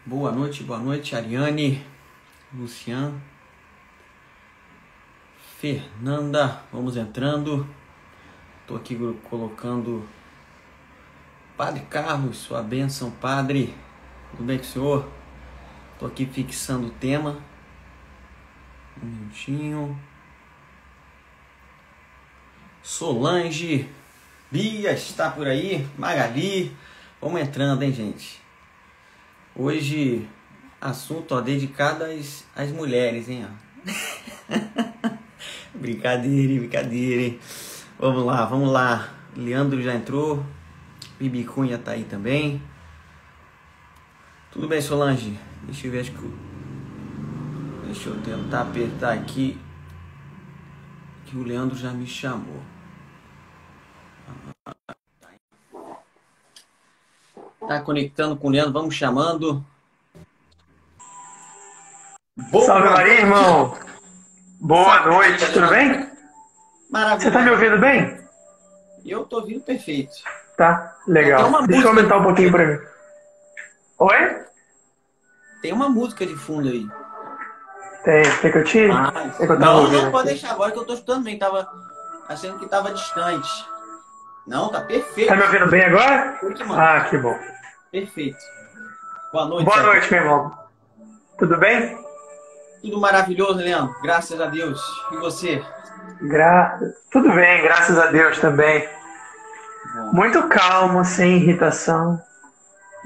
boa noite, Ariane, Luciano, Fernanda, vamos entrando. Estou aqui colocando Padre Carlos, sua bênção, Padre. Tudo bem com o senhor? Estou aqui fixando o tema. Um minutinho. Solange, Bia está por aí, Magali. Vamos entrando, hein, gente? Hoje, assunto dedicado às mulheres, hein? Brincadeira, hein? Vamos lá. Leandro já entrou. Bibi Cunha tá aí também. Tudo bem, Solange? Deixa eu ver, deixa eu tentar apertar aqui. Que o Leandro já me chamou. Tá conectando com o Leandro, vamos chamando. Salve Maria, irmão! Boa noite, tudo bem? Maravilha. Você tá me ouvindo bem? Eu tô ouvindo perfeito. Tá, legal. Deixa eu aumentar um pouquinho pra mim. Oi? Tem uma música de fundo aí. Tem, quer que eu tire? Não, pode deixar agora que eu tô escutando bem. Tava achando que tava distante. Não, tá perfeito. Tá me ouvindo bem agora? Ah, que bom. Perfeito. Boa noite. Boa noite, meu irmão. Tudo bem? Tudo maravilhoso, Leandro. Graças a Deus. E você? Tudo bem, graças a Deus também. Bom. Muito calmo, sem irritação.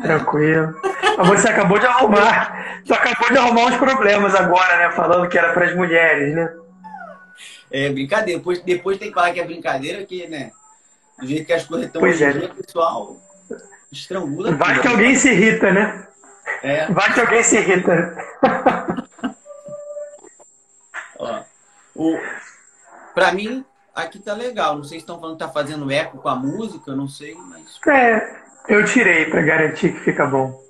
Tranquilo. Mas você acabou de arrumar. Tu acabou de arrumar uns problemas agora, né? Falando que era para as mulheres, né? É brincadeira. Depois tem que falar que é brincadeira, que, né? Do jeito que as coisas estão hoje em dia, o pessoal estrangula. Vai que alguém se irrita, né? É. Vai que alguém se irrita. Ó, pra mim, aqui tá legal. Não sei se estão falando que tá fazendo eco com a música, eu não sei, mas... Eu tirei pra garantir que fica bom.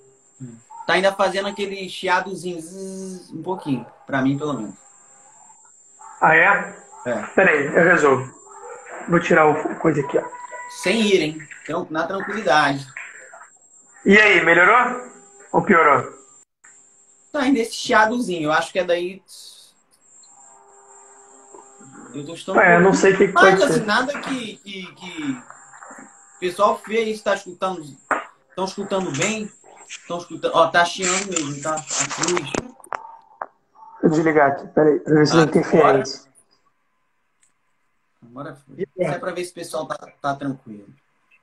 Tá ainda fazendo aquele chiadozinho, um pouquinho. Pra mim, pelo menos. Ah, é? Peraí, eu resolvo. Vou tirar o coisa aqui, ó. Sem ir, hein? Então, na tranquilidade. E aí, melhorou? Ou piorou? Tá ainda esse chiadozinho. Eu acho que é daí... Eu tô estudando não sei o que pode ser. Assim, nada que o pessoal fez, está escutando. Estão escutando bem. Estão escutando. Ó, tá chiando mesmo, tá? A cruz. Vou desligar aqui, peraí, pra ver se não tem interferência. Agora foi. Isso é pra ver se o pessoal tá tranquilo.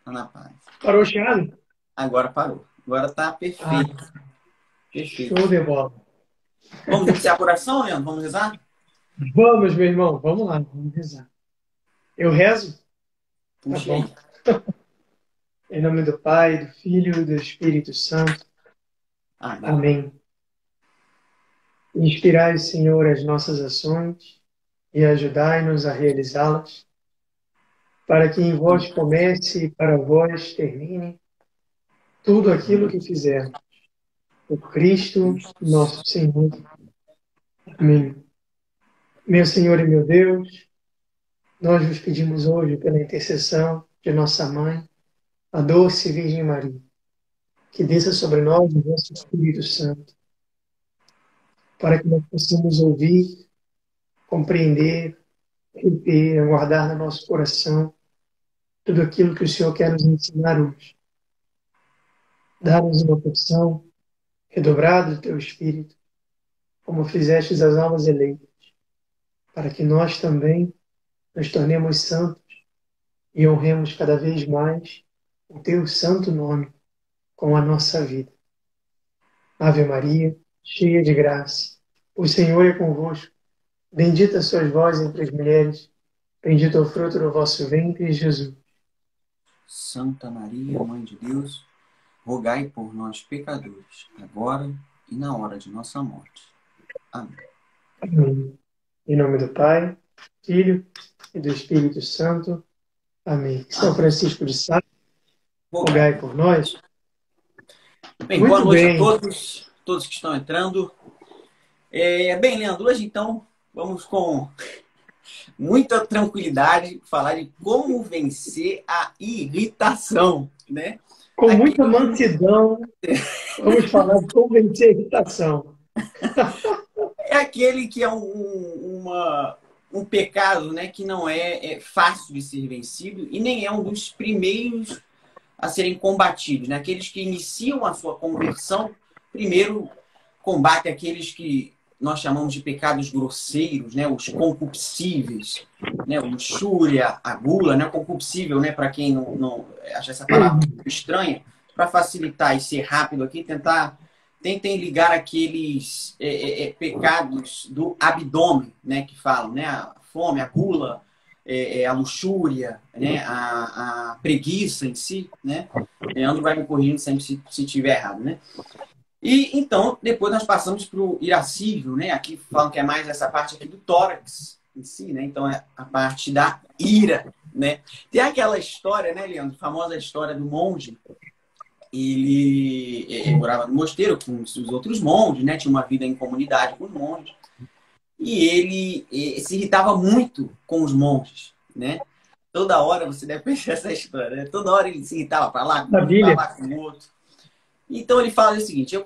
Tá na paz. Parou o chiado? Agora parou. Agora tá perfeito. Perfeito. Show de bola. Vamos iniciar a oração, Leandro? Vamos rezar? Vamos, meu irmão. Vamos lá, vamos rezar. Eu rezo? Puxa tá bom. Em nome do Pai, do Filho e do Espírito Santo. Amém. Inspirai, Senhor, as nossas ações e ajudai-nos a realizá-las, para que em vós comece e para vós termine tudo aquilo que fizermos. Por Cristo, nosso Senhor. Amém. Meu Senhor e meu Deus, nós vos pedimos hoje pela intercessão de nossa Mãe, a doce Virgem Maria, que desça sobre nós o vosso Espírito Santo, para que nós possamos ouvir, compreender, reter, guardar no nosso coração tudo aquilo que o Senhor quer nos ensinar hoje. Dá-nos uma porção redobrada do Teu Espírito, como fizestes as almas eleitas, para que nós também nos tornemos santos e honremos cada vez mais o Teu santo nome com a nossa vida. Ave Maria, cheia de graça, o Senhor é convosco. Bendita sois vós entre as mulheres, bendito é o fruto do vosso ventre, Jesus. Santa Maria, Mãe de Deus, rogai por nós, pecadores, agora e na hora de nossa morte. Amém. Amém. Em nome do Pai, Filho e do Espírito Santo. Amém. São Francisco de Sales, rogai por nós. Bem, boa noite a todos que estão entrando. Bem, Leandro, hoje então vamos com muita tranquilidade falar de como vencer a irritação, né? Com muita Aquele, mansidão, vamos falar de convencer a irritação. é aquele que é um pecado, né, que não é fácil de ser vencido e nem é um dos primeiros a serem combatidos. Né? Aqueles que iniciam a sua conversão, primeiro combate aqueles que nós chamamos de pecados grosseiros, né? Os concupiscíveis, né? O luxúria, a gula, né? O concupiscível, né? Para quem não acha essa palavra estranha, para facilitar e ser rápido aqui, tentem ligar aqueles pecados do abdômen, né? Que falam, né? A fome, a gula, a luxúria, né? A preguiça em si, né? Leandro vai me corrigindo sempre se tiver errado, né? E então, depois nós passamos para o irascível, né? Aqui falam que é mais essa parte aqui do tórax em si, né? Então é a parte da ira, né? Tem aquela história, né, Leandro? A famosa história do monge. Ele morava no mosteiro com os outros monges, né? Tinha uma vida em comunidade com os monges. E ele se irritava muito com os monges, né? Toda hora, você deve pensar essa história, né? Toda hora ele se irritava para lá, com um, para Maravilha. lá com o outro. Então ele fala o seguinte: eu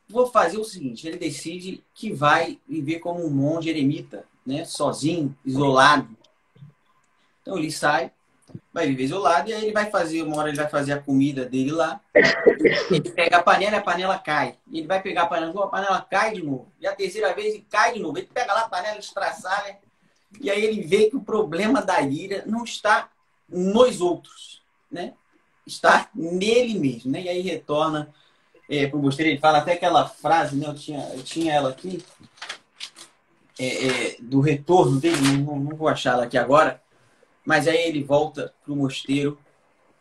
vou fazer o seguinte. Ele decide que vai viver como um monge eremita, né? Sozinho, isolado. Então ele sai, vai viver isolado e aí ele vai fazer, uma hora ele vai fazer a comida dele lá. Ele pega a panela e a panela cai. E ele vai pegar a panela cai de novo. E a terceira vez ele cai de novo. Ele pega lá a panela, estraçalha. E aí ele vê que o problema da ira não está nos outros, né? Está nele mesmo, né? E aí retorna para o mosteiro. Ele fala até aquela frase, né? Eu tinha ela aqui, do retorno dele, não vou achar ela aqui agora, mas aí ele volta para o mosteiro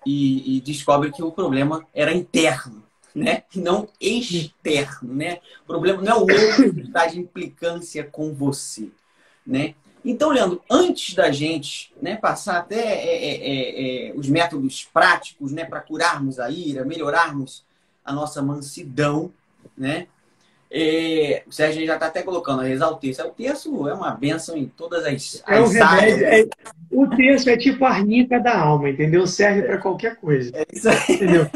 e descobre que o problema era interno, né? Não externo, né? O problema não é o outro que está de implicância com você, né? Então, Leandro, antes da gente, né, passar até os métodos práticos, né, para curarmos a ira, melhorarmos a nossa mansidão, né? O Sérgio já está até colocando a rezar o terço. O terço é uma bênção em todas É um as remédio. áreas. O texto é tipo a arnica da alma, entendeu? Serve para qualquer coisa, É isso aí. entendeu?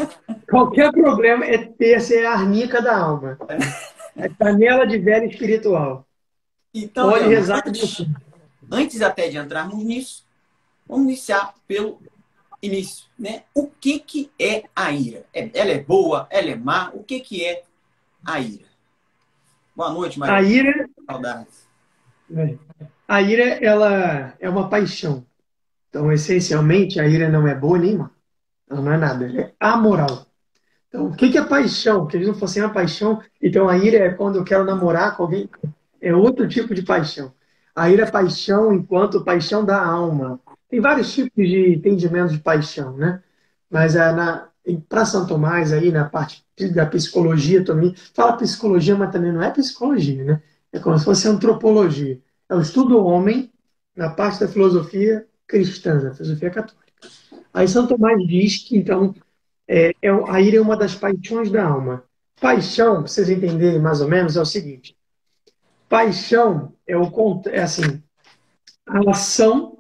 Qualquer problema é terço, é a arnica da alma. É canela de velho espiritual. Então, Pode Leandro, rezar com você. antes até de entrarmos nisso, vamos iniciar pelo início, né? O que é a ira? Ela é boa? Ela é má? O que é a ira? Boa noite, A Maria. ira, Saudades. a ira, ela é uma paixão. Então, essencialmente, a ira não é boa nem má. Ela não é nada, ela é amoral. Então, o que é paixão? Porque eles não fossem a paixão, então a ira é quando eu quero namorar com alguém, é outro tipo de paixão. A ira é paixão enquanto paixão da alma. Tem vários tipos de entendimento de paixão, né? Mas para São Tomás, aí na parte da psicologia também, fala psicologia, mas também não é psicologia, né? É como se fosse antropologia. É o estudo do homem na parte da filosofia cristã, da filosofia católica. Aí São Tomás diz que, então, a ira é uma das paixões da alma. Paixão, para vocês entenderem mais ou menos, é o seguinte: paixão é assim, a ação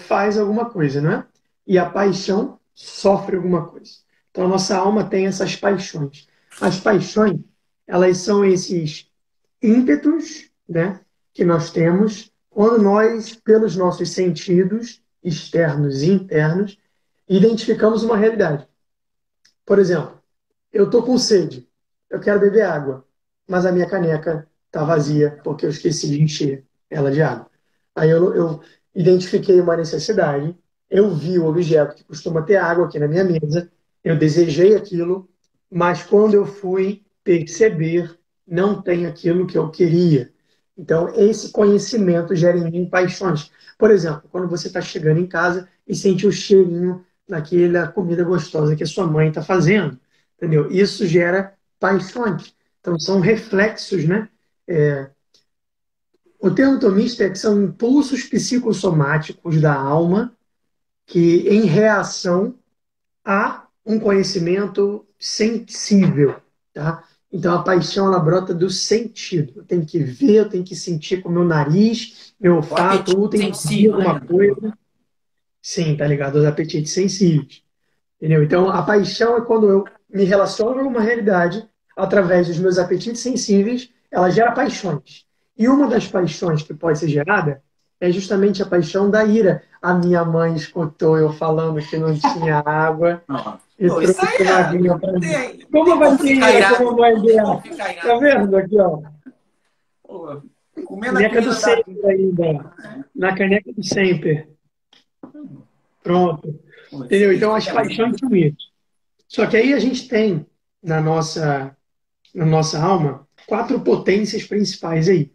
faz alguma coisa, não é? E a paixão sofre alguma coisa. Então a nossa alma tem essas paixões. As paixões, elas são esses ímpetos, né, que nós temos quando nós, pelos nossos sentidos externos e internos, identificamos uma realidade. Por exemplo, eu estou com sede, eu quero beber água, mas a minha caneca está vazia porque eu esqueci de encher ela de água. Aí eu identifiquei uma necessidade, eu vi o objeto que costuma ter água aqui na minha mesa, eu desejei aquilo, mas quando eu fui perceber, não tem aquilo que eu queria. Então, esse conhecimento gera em mim paixões. Por exemplo, quando você está chegando em casa e sente o cheirinho daquela comida gostosa que a sua mãe está fazendo, entendeu? Isso gera paixões. Então, são reflexos, né? O termo tomista é que são impulsos psicossomáticos da alma que, em reação a um conhecimento sensível, tá? Então, a paixão, ela brota do sentido. Eu tenho que ver, eu tenho que sentir com o meu nariz, meu O olfato, apetite ou tem que ver sensível, né, alguma Leandro? coisa. Sim, tá ligado aos apetites sensíveis. Entendeu? Então, a paixão é quando eu me relaciono com uma realidade através dos meus apetites sensíveis, ela gera paixões. E uma das paixões que pode ser gerada é justamente a paixão da ira. A minha mãe escutou eu falando que não tinha água Não. e Pô, isso trouxe aí uma aguinha não para mim. tem, não Como tem vai como ter ficar ira com irado. a mãe Não tem como dela? ficar Tá irado. vendo aqui, ó? Pô, comendo a Caneca do comida da. sempre ainda. Na caneca do sempre. Pronto. Pô, isso Entendeu? aí, Então, as coisa paixões linda. são isso. Só que aí a gente tem na nossa alma quatro potências principais aí,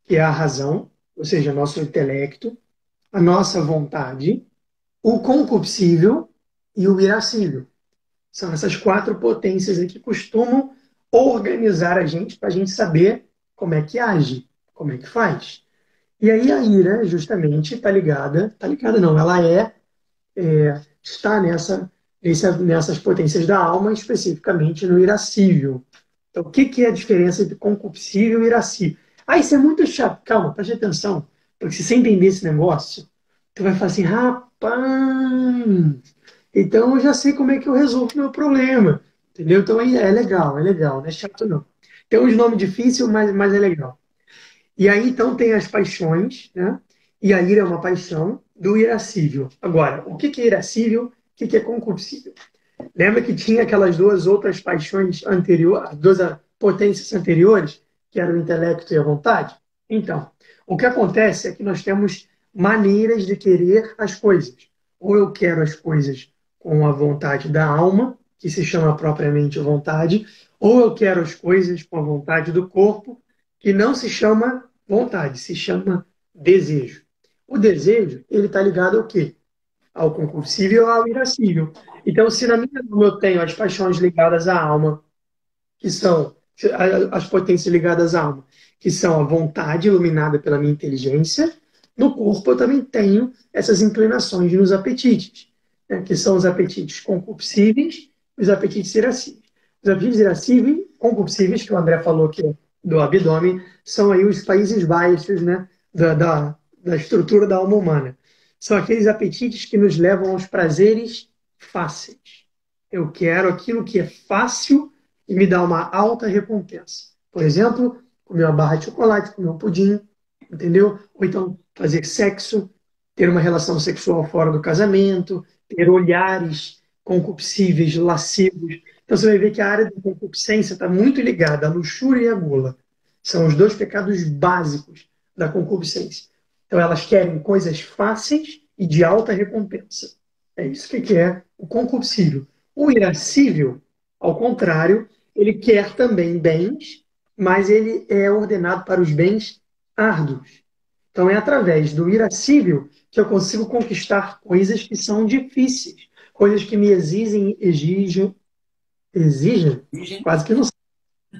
que é a razão, ou seja, nosso intelecto, a nossa vontade, o concupiscível e o irascível. São essas quatro potências aí que costumam organizar a gente para a gente saber como é que age, como é que faz. E aí a ira, justamente, está ligada não, ela está nessas potências da alma, especificamente no irascível. Então, o que, que é a diferença entre concupiscível e irascível? Ah, isso é muito chato. Calma, preste atenção. Porque se você entender esse negócio, tu vai falar assim, rapaz, então eu já sei como é que eu resolvo o meu problema. Entendeu? Então aí é legal, não é chato não. Tem uns nomes difíceis, mas é legal. E aí então tem as paixões, né? E a ira é uma paixão do irascível. Agora, o que que é irascível? O que que é concupiscível? Lembra que tinha aquelas duas outras paixões anteriores, duas potências anteriores, que eram o intelecto e a vontade? Então, o que acontece é que nós temos maneiras de querer as coisas. Ou eu quero as coisas com a vontade da alma, que se chama propriamente vontade, ou eu quero as coisas com a vontade do corpo, que não se chama vontade, se chama desejo. O desejo, ele está ligado ao quê? Ao concursível ou ao irascível. Então, se na minha alma eu tenho as paixões ligadas à alma, que são as potências ligadas à alma, que são a vontade iluminada pela minha inteligência, no corpo eu também tenho essas inclinações nos apetites, né, que são os apetites concupiscíveis e os apetites irascíveis. Os apetites irascíveis, concupiscíveis, que o André falou que é do abdômen, são aí os países baixos, né, da estrutura da alma humana. São aqueles apetites que nos levam aos prazeres fáceis. Eu quero aquilo que é fácil e me dá uma alta recompensa. Por exemplo, comer uma barra de chocolate, comer um pudim, entendeu? Ou então fazer sexo, ter uma relação sexual fora do casamento, ter olhares concupiscíveis, lascivos. Então você vai ver que a área da concupiscência está muito ligada à luxúria e à gula. São os dois pecados básicos da concupiscência. Então elas querem coisas fáceis e de alta recompensa. É isso que é o concupiscível. O irascível, ao contrário, ele quer também bens, mas ele é ordenado para os bens árduos. Então é através do irascível que eu consigo conquistar coisas que são difíceis, coisas que me exigem, Virgem. quase que não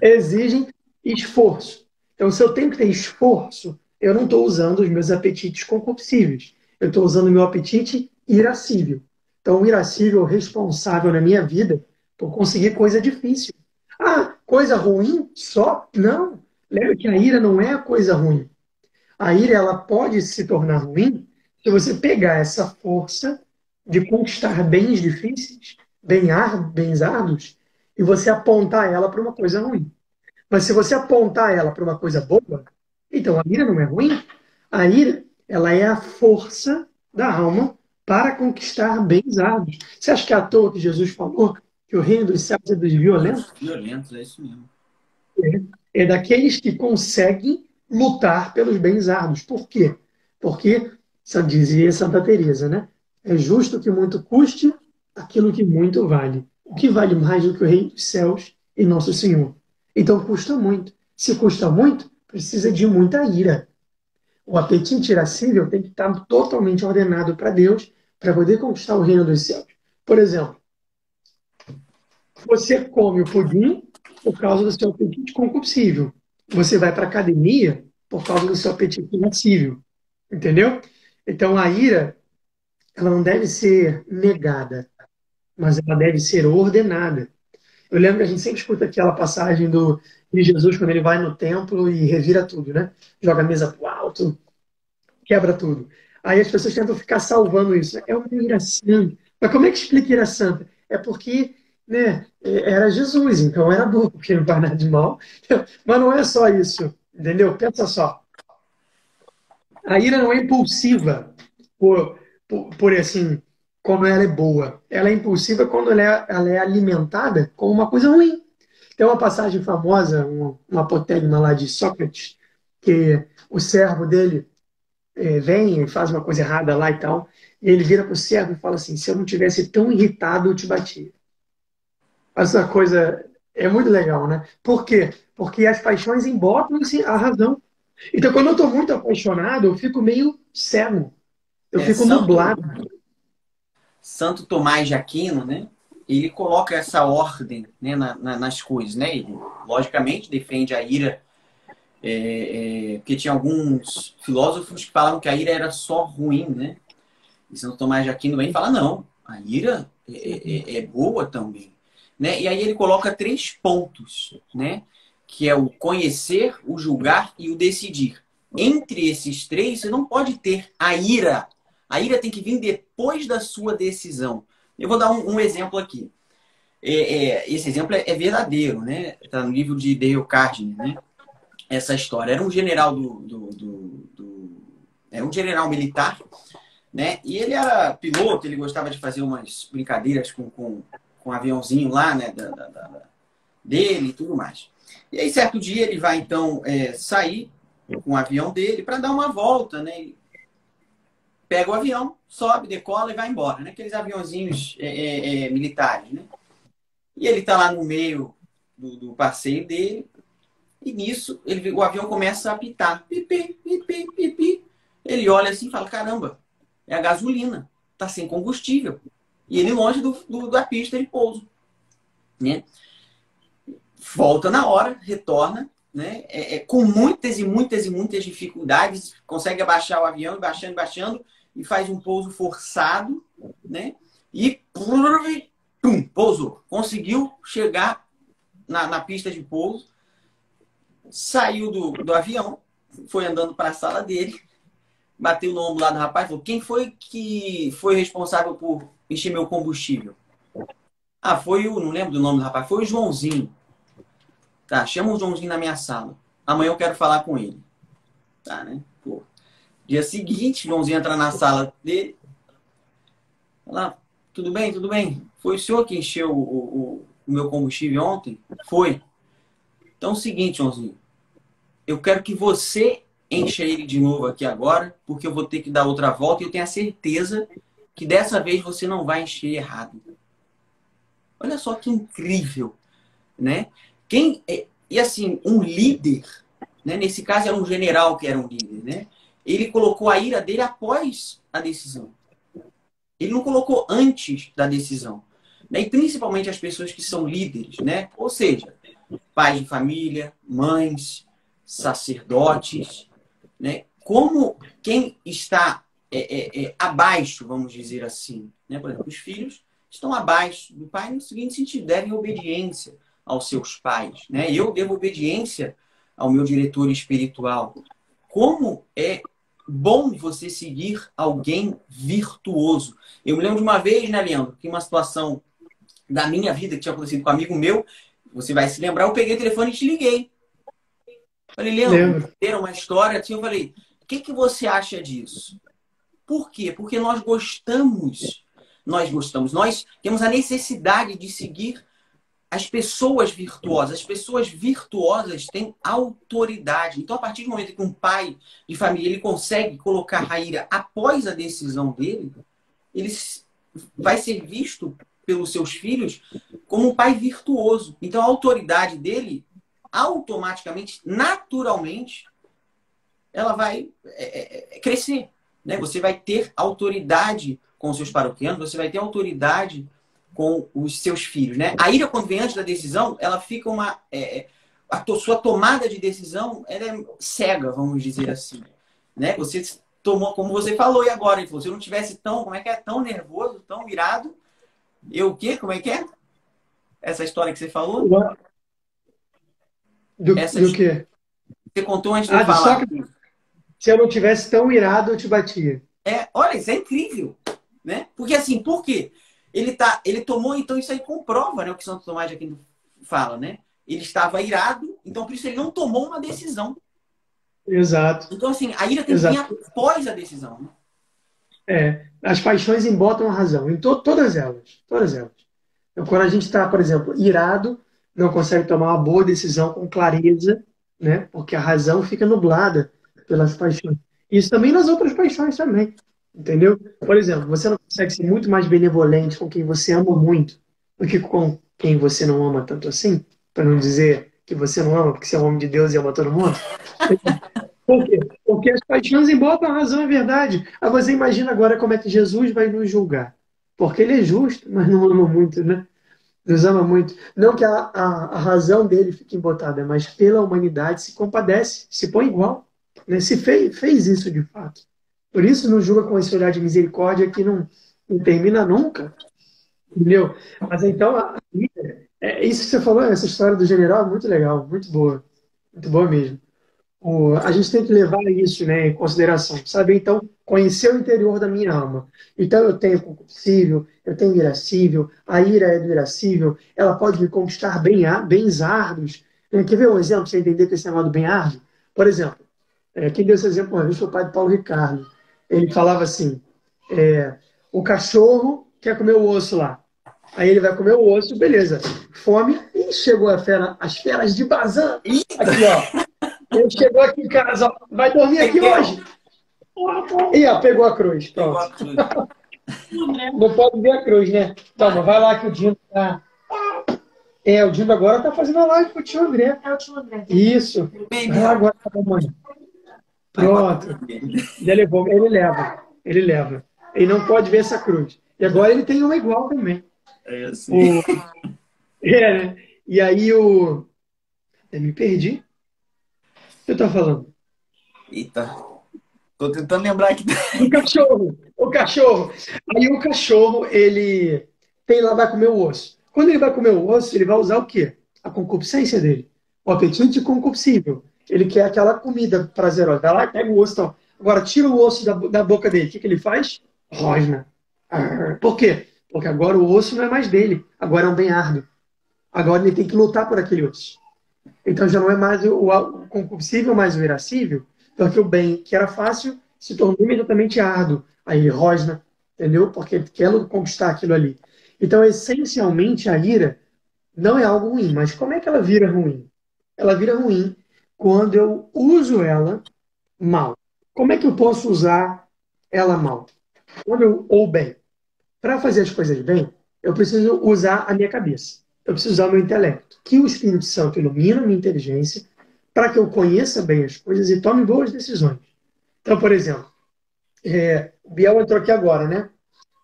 exigem esforço. Então, se eu tenho que ter esforço, eu não estou usando os meus apetites concupiscíveis. Eu estou usando o meu apetite irascível. Então, o irascível é responsável na minha vida por conseguir coisa difícil. Ah, coisa ruim só? Não. Lembra que a ira não é coisa ruim. A ira ela pode se tornar ruim se você pegar essa força de conquistar bens difíceis, bens árduos, e você apontar ela para uma coisa ruim. Mas se você apontar ela para uma coisa boa, então a ira não é ruim. A ira, ela é a força da alma para conquistar bens árduos. Você acha que é à toa que Jesus falou que o reino dos céus é dos violentos? Violentos, é isso mesmo. É daqueles que conseguem lutar pelos bens árduos. Por quê? Porque, dizia Santa Teresa, né? É justo que muito custe aquilo que muito vale. O que vale mais do que o reino dos céus e nosso Senhor? Então custa muito. Se custa muito, precisa de muita ira. O apetite irascível tem que estar totalmente ordenado para Deus para poder conquistar o reino dos céus. Por exemplo, você come o pudim por causa do seu apetite concupiscível. Você vai para a academia por causa do seu apetite irascível. Entendeu? Então a ira, ela não deve ser negada, mas ela deve ser ordenada. Eu lembro que a gente sempre escuta aquela passagem de Jesus quando ele vai no templo e revira tudo, né? Joga a mesa para o alto, quebra tudo. Aí as pessoas tentam ficar salvando isso. É uma ira santa. Mas como é que explica ira santa? é porque, né, era Jesus, então era bom, porque não faz nada de mal. Mas não é só isso, entendeu? Pensa só. A ira não é impulsiva por assim, como ela é boa. Ela é impulsiva quando ela é alimentada com uma coisa ruim. Tem uma passagem famosa, uma apotegma lá de Sócrates, que o servo dele vem e faz uma coisa errada lá e tal, e ele vira para o servo e fala assim: se eu não tivesse tão irritado, eu te batia. Essa coisa é muito legal, né? Por quê? Porque as paixões embobam a razão. Então, quando eu estou muito apaixonado, eu fico meio cego, eu É, fico Santo, nublado. Santo Tomás de Aquino, né? Ele coloca essa ordem, né, nas coisas, né? Ele, logicamente, defende a ira, porque tinha alguns filósofos que falavam que a ira era só ruim, né? E Santo Tomás de Aquino vem e fala, não, a ira é boa também. Né? E aí ele coloca 3 pontos, né? Que é o conhecer, o julgar e o decidir. Entre esses 3, você não pode ter a ira. A ira tem que vir depois da sua decisão. Eu vou dar um exemplo aqui. Esse exemplo é verdadeiro, né? Está no livro de Dale Carnegie, né? Essa história. Era um general era um general militar, né? E ele era piloto, ele gostava de fazer umas brincadeiras com um aviãozinho lá, né? Dele e tudo mais. E aí, certo dia, ele vai então sair com o avião dele para dar uma volta, né? Ele pega o avião, sobe, decola e vai embora, né? Aqueles aviãozinhos militares, né? E ele tá lá no meio do passeio dele, e nisso o avião começa a apitar. Pipi, pipi, pipi. Ele olha assim e fala: caramba, é a gasolina, tá sem combustível. E ele longe da pista de pouso, né? Volta na hora, retorna, né? Com muitas e muitas e muitas dificuldades, consegue abaixar o avião, e baixando, baixando, e faz um pouso forçado, né? E pum, pousou. Conseguiu chegar na pista de pouso, saiu do avião, foi andando para a sala dele, bateu no ombro lá do rapaz e falou: quem foi que foi responsável por encher meu combustível? Ah, foi não lembro do nome do rapaz, foi o Joãozinho. Tá, chama o Joãozinho na minha sala. Amanhã eu quero falar com ele. Tá, né? Pô. Dia seguinte, o Joãozinho entra na sala dele. Fala: tudo bem, tudo bem? Foi o senhor que encheu o meu combustível ontem? Foi. Então é o seguinte, Joãozinho. Eu quero que você encha ele de novo aqui agora, porque eu vou ter que dar outra volta e eu tenho a certeza que dessa vez você não vai encher errado. Olha só que incrível, né? E assim, um líder, né? Nesse caso era um general que era um líder, né? Ele colocou a ira dele após a decisão. Ele não colocou antes da decisão. Né? E principalmente as pessoas que são líderes, né? Ou seja, pais de família, mães, sacerdotes, né? Como quem está abaixo, vamos dizer assim, né? Por exemplo, os filhos estão abaixo do pai no seguinte sentido: devem obediência aos seus pais, né? Eu devo obediência ao meu diretor espiritual. Como é bom você seguir alguém virtuoso. Eu me lembro de uma vez, né, Leandro, que uma situação da minha vida que tinha acontecido com um amigo meu, você vai se lembrar, eu peguei o telefone e te liguei. Falei: Leandro, Lembro. era uma história assim, eu falei: o que você acha disso? Por quê? Porque nós temos a necessidade de seguir as pessoas virtuosas. As pessoas virtuosas têm autoridade. Então, a partir do momento que um pai de família ele consegue colocar a ira após a decisão dele, ele vai ser visto pelos seus filhos como um pai virtuoso. Então, a autoridade dele, automaticamente, naturalmente, ela vai crescer. Né? Você vai ter autoridade com os seus paroquianos, você vai ter autoridade com os seus filhos. Né? A ira, quando vem antes da decisão, ela fica sua tomada de decisão ela é cega, vamos dizer assim. Né? Você tomou, como você falou e agora, ele falou: se eu não tivesse tão nervoso, tão irado, eu o quê? Como é que é? Essa história que você falou? Essa Do quê? você contou antes de eu Ah, de falar. Sócrates. Se eu não tivesse tão irado, eu te batia. Olha, isso é incrível, né? Porque assim, por quê? ele tomou, então isso aí comprova, né, o que Santo Tomás de Aquino fala, né? Ele estava irado, então por isso ele não tomou uma decisão. Exato, Então, assim, a ira tem que vir exato. após a decisão, né? As paixões embotam a razão, em todas elas, todas elas. Então, quando a gente está, por exemplo, irado, não consegue tomar uma boa decisão com clareza, né? Porque a razão fica nublada pelas paixões. Isso também nas outras paixões também, entendeu? Por exemplo, você não consegue ser muito mais benevolente com quem você ama muito do que com quem você não ama tanto assim, para não dizer que você não ama porque você é um homem de Deus e ama todo mundo. Por quê? Porque as paixões embotam a razão, é verdade. Aí você imagina agora como é que Jesus vai nos julgar. Porque ele é justo, mas não ama muito, né? Nos ama muito. Não que a razão dele fique embotada, mas pela humanidade se compadece, se põe igual. Né? Se fez isso de fato. Por isso nos julga com esse olhar de misericórdia que não termina nunca. Entendeu? Mas então, isso que você falou, essa história do general é muito legal, muito boa mesmo. A gente tem que levar isso, né, em consideração, sabe? Então, conhecer o interior da minha alma. Então, eu tenho concupiscível, eu tenho irascível, a ira é do irascível, ela pode me conquistar bens árduos. Quer ver um exemplo para você entender que esse negócio do bem árduo? Por exemplo, quem deu esse exemplo uma vez foi o pai de Paulo Ricardo. Ele falava assim: é, o cachorro quer comer o osso lá. Aí ele vai comer o osso, beleza. Fome, e chegou as feras de Bazan. Eita! Aqui, ó. Ele chegou aqui em casa, ó, vai dormir aqui hoje. E ó, pegou a cruz, Pegou pronto. a cruz. Não pode ver a cruz, né? Toma, vai lá que o Dindo tá. O Dindo agora tá fazendo a live com o tio André. É o tio André. Isso. Bem, Vai lá agora com a mamãe. Pronto. Já levou, ele leva. Ele leva. Ele não pode ver essa cruz. E agora ele tem uma igual também. É assim. Né? E aí o. Eu me perdi. O que eu tô falando? Eita. Tô tentando lembrar aqui. O cachorro, o cachorro. Aí o cachorro, ele tem lá, vai comer o osso. Quando ele vai comer o osso, ele vai usar o quê? A concupiscência dele. O apetite concupiscível. Ele quer aquela comida prazerosa. Vai lá, pega o osso. Então. Agora, tira o osso da boca dele. O que ele faz? Rosna. Por quê? Porque agora o osso não é mais dele. Agora é um bem árduo. Agora ele tem que lutar por aquele osso. Então já não é mais o concupiscível, mais o irascível. Então que o bem que era fácil se tornou imediatamente árduo. Aí ele rosna, entendeu? Porque ele quer conquistar aquilo ali. Então, essencialmente, a ira não é algo ruim. Mas como é que ela vira ruim? Ela vira ruim quando eu uso ela mal. Como é que eu posso usar ela mal? Ou bem. Para fazer as coisas bem, eu preciso usar a minha cabeça. Eu preciso usar o meu intelecto. Que o Espírito Santo ilumina a minha inteligência para que eu conheça bem as coisas e tome boas decisões. Então, por exemplo, o Biel entrou aqui agora, né?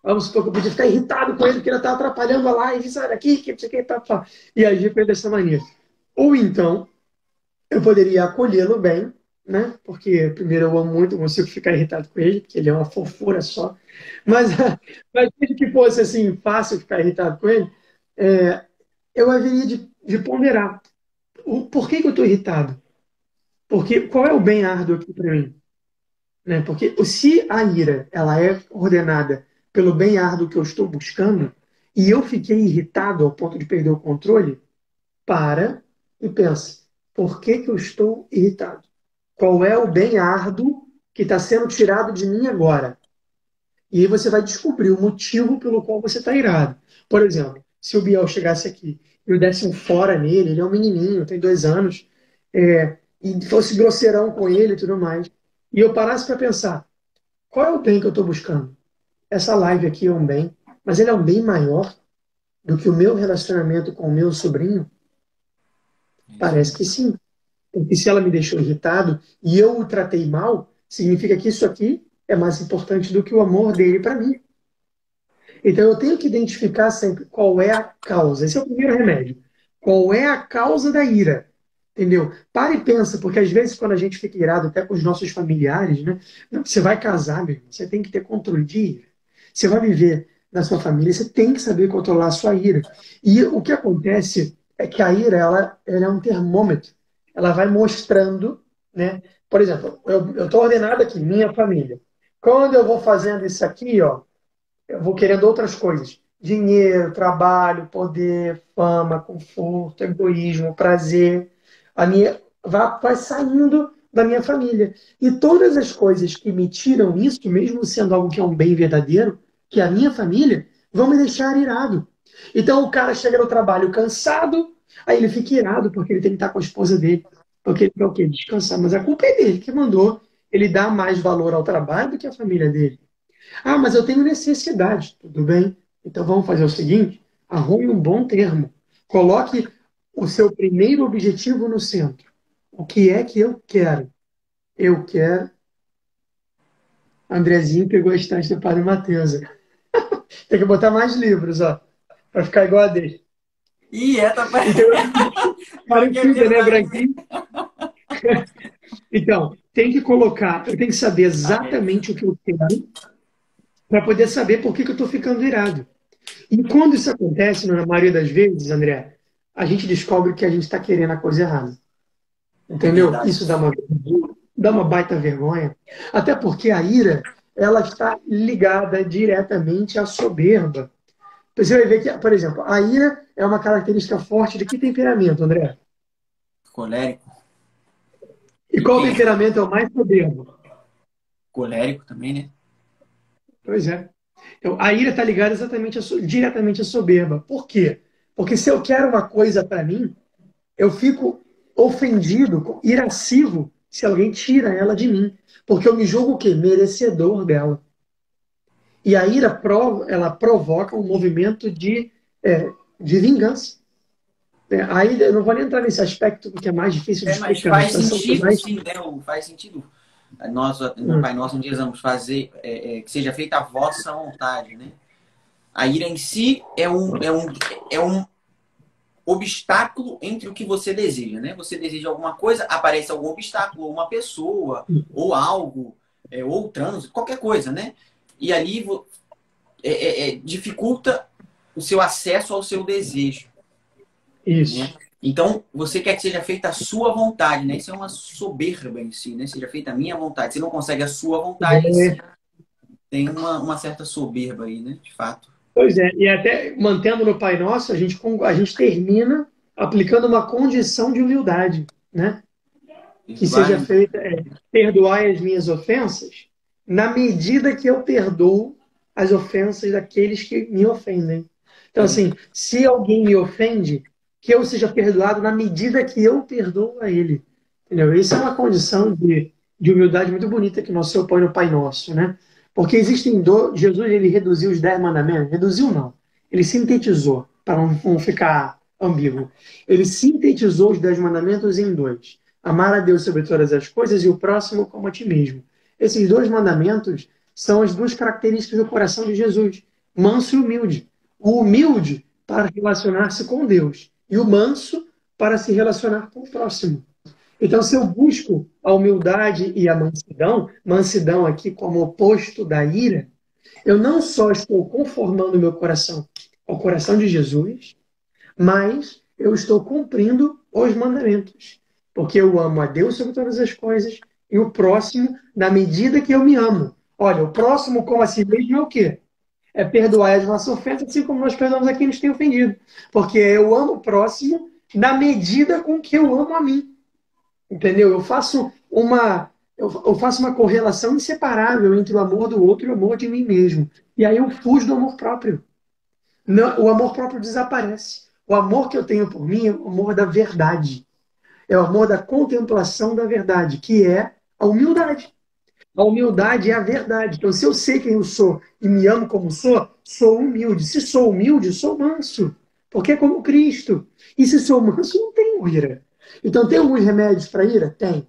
Vamos supor que eu podia ficar irritado com ele, porque ele está atrapalhando a live, sai daqui, que não sei o que, e agir com ele dessa maneira. Ou então, eu poderia acolhê-lo bem, né? Porque, primeiro, eu amo muito, não consigo ficar irritado com ele, porque ele é uma fofura só. Mas, mas desde que fosse assim, fácil ficar irritado com ele, eu haveria de ponderar. Por que eu estou irritado? Porque qual é o bem árduo aqui para mim? Né? Porque se a ira ela é ordenada pelo bem árduo que eu estou buscando, e eu fiquei irritado ao ponto de perder o controle, para e pensa, por que eu estou irritado? Qual é o bem árduo que está sendo tirado de mim agora? E aí você vai descobrir o motivo pelo qual você está irado. Por exemplo, se o Biel chegasse aqui e eu desse um fora nele, ele é um menininho, tem 2 anos, e fosse grosseirão com ele e tudo mais, e eu parasse para pensar, qual é o bem que eu estou buscando? Essa live aqui é um bem, mas ele é um bem maior do que o meu relacionamento com o meu sobrinho? Parece que sim. Porque se ela me deixou irritado e eu o tratei mal, significa que isso aqui é mais importante do que o amor dele para mim. Então eu tenho que identificar sempre qual é a causa. Esse é o primeiro remédio. Qual é a causa da ira? Entendeu? Para e pensa, porque às vezes quando a gente fica irado até com os nossos familiares, né? Você vai casar, meu irmão, você tem que ter controle de ira. Você vai viver na sua família, você tem que saber controlar a sua ira. E o que acontece é que a ira, ela é um termômetro. Ela vai mostrando, né? Por exemplo, eu estou ordenado aqui, minha família. Quando eu vou fazendo isso aqui, ó, eu vou querendo outras coisas. dinheiro, trabalho, poder, fama, conforto, egoísmo, prazer, vai saindo da minha família. E todas as coisas que me tiram isso, mesmo sendo algo que é um bem verdadeiro, que é a minha família, vão me deixar irado. Então o cara chega no trabalho cansado, aí ele fica irado porque ele tem que estar com a esposa dele. Porque ele quer o quê? Descansar. Mas a culpa é dele que mandou ele dar mais valor ao trabalho do que à família dele. Ah, mas eu tenho necessidade. Tudo bem. Então vamos fazer o seguinte: arrume um bom termo. Coloque o seu primeiro objetivo no centro. O que é que eu quero? Eu quero. Andrezinho pegou a estante do Padre Matheus. Tem que botar mais livros, ó, para ficar igual a dele. Ih, é, tá Então, pior que é parecida, né, verdade. branquinho? Então, tem que colocar, eu tenho que saber Tá bem. exatamente o que eu quero para poder saber por que que eu estou ficando irado. E quando isso acontece, na maioria das vezes, André, a gente descobre que a gente está querendo a coisa errada. É Entendeu? verdade. Isso dá uma baita vergonha. Até porque a ira, ela está ligada diretamente à soberba. Você vai ver que, por exemplo, a ira é uma característica forte de que temperamento, André? Colérico. E De qual quê? temperamento é o mais soberbo? Colérico também, né? Pois é. Então, a ira está ligada exatamente diretamente à soberba. Por quê? Porque se eu quero uma coisa para mim, eu fico ofendido, irascivo, se alguém tira ela de mim. Porque eu me julgo o quê? Merecedor dela. E a ira ela provoca um movimento de vingança. Aí eu não vou nem entrar nesse aspecto porque é mais difícil de É, mas explicar. faz Então, são sentido, mais. sim, né? Faz sentido. Nós, no Hum, Pai Nosso, um dia vamos fazer que seja feita a vossa vontade, né? A ira em si é um obstáculo entre o que você deseja, né? Você deseja alguma coisa, aparece algum obstáculo, ou uma pessoa, ou algo, ou trânsito, qualquer coisa, né? E ali dificulta o seu acesso ao seu desejo, né? isso. Então, você quer que seja feita a sua vontade, né? Isso é uma soberba em si, né? Seja feita a minha vontade. Você não consegue a sua vontade em si. É, Tem uma certa soberba aí, né? De fato. pois é, e até mantendo no Pai Nosso, a gente termina aplicando uma condição de humildade, né? Que seja Perdoai. feita, perdoai as minhas ofensas, na medida que eu perdoo as ofensas daqueles que me ofendem. Então, assim, se alguém me ofende, que eu seja perdoado na medida que eu perdoo a ele. Entendeu? Isso é uma condição de humildade muito bonita que nosso Senhor põe no Pai Nosso, né? Porque existem Jesus, ele reduziu os 10 mandamentos. Reduziu, não. Ele sintetizou, para não ficar ambíguo. Ele sintetizou os 10 mandamentos em dois: amar a Deus sobre todas as coisas e o próximo como a ti mesmo. Esses 2 mandamentos são as duas características do coração de Jesus: manso e humilde. O humilde para relacionar-se com Deus e o manso para se relacionar com o próximo. Então, se eu busco a humildade e a mansidão, mansidão aqui como oposto da ira, eu não só estou conformando o meu coração ao coração de Jesus, mas eu estou cumprindo os mandamentos. Porque eu amo a Deus sobre todas as coisas e o próximo na medida que eu me amo. Olha, o próximo como a si mesmo é o quê? É perdoar as nossas ofensas, assim como nós perdoamos a quem nos tem ofendido. Porque eu amo o próximo na medida com que eu amo a mim. Entendeu? Eu faço uma correlação inseparável entre o amor do outro e o amor de mim mesmo. E aí eu fujo do amor próprio. Não, o amor próprio desaparece. O amor que eu tenho por mim é o amor da verdade. É o amor da contemplação da verdade, que é a humildade. A humildade é a verdade. Então, se eu sei quem eu sou e me amo como sou, sou humilde. Se sou humilde, sou manso. Porque é como Cristo. E se sou manso, não tenho ira. Então, tem alguns remédios para ira? Tem.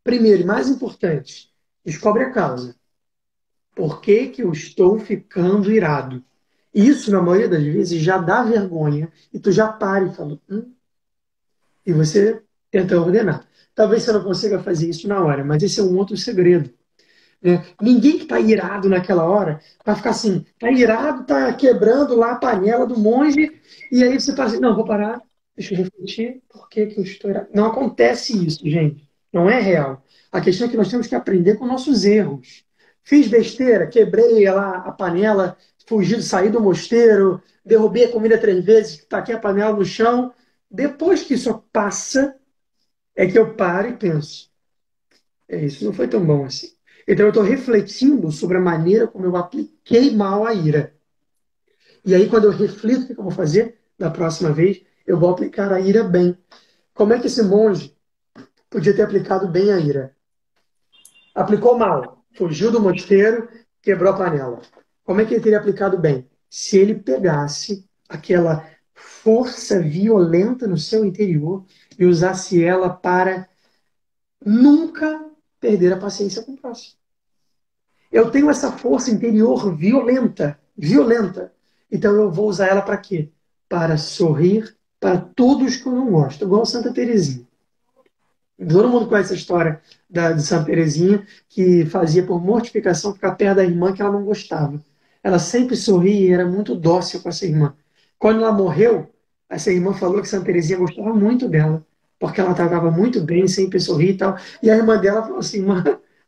Primeiro, e mais importante, descobre a causa. Por que que eu estou ficando irado? Isso, na maioria das vezes, já dá vergonha. E tu já para e fala, e você tenta ordenar. Talvez você não consiga fazer isso na hora, mas esse é um outro segredo. Né? Ninguém que está irado naquela hora vai ficar assim, está irado, está quebrando lá a panela do monge, e aí você fala assim, não, vou parar, deixa eu refletir, por que que eu estou irado? Não acontece isso, gente. Não é real. A questão é que nós temos que aprender com nossos erros. Fiz besteira, quebrei lá a panela, fugi, saí do mosteiro, derrubei a comida 3 vezes, taquei a panela no chão. Depois que isso passa, é que eu paro e penso, isso não foi tão bom assim. Então eu estou refletindo sobre a maneira como eu apliquei mal a ira. E aí, quando eu reflito o que eu vou fazer da próxima vez, eu vou aplicar a ira bem. Como é que esse monge podia ter aplicado bem a ira? Aplicou mal, fugiu do mosteiro, quebrou a panela. Como é que ele teria aplicado bem? Se ele pegasse aquela força violenta no seu interior e usasse ela para nunca perder a paciência com o próximo. Eu tenho essa força interior violenta, violenta. Então eu vou usar ela para quê? Para sorrir para todos que eu não gosto, igual Santa Teresinha. Todo mundo conhece a história de Santa Teresinha, que fazia por mortificação ficar perto da irmã que ela não gostava. Ela sempre sorria e era muito dócil com essa irmã. Quando ela morreu, essa irmã falou que Santa Teresinha gostava muito dela, porque ela tratava muito bem, sempre sorria e tal. E a irmã dela falou assim,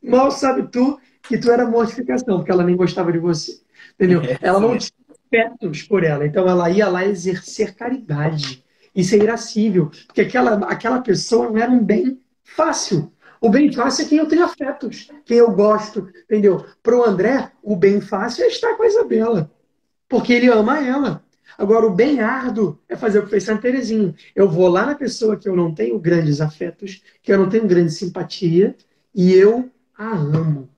mal sabe tu que tu era mortificação, porque ela nem gostava de você. Entendeu? É Ela isso não mesmo. tinha afetos por ela, então ela ia lá exercer caridade. Isso é irascível, porque aquela pessoa não era um bem fácil. O bem fácil é quem eu tenho afetos, quem eu gosto, entendeu? Para o André, o bem fácil é estar com a Isabela, porque ele ama ela. Agora, o bem árduo é fazer o que fez Santa Teresinha. Eu vou lá na pessoa que eu não tenho grandes afetos, que eu não tenho grande simpatia, e eu a amo.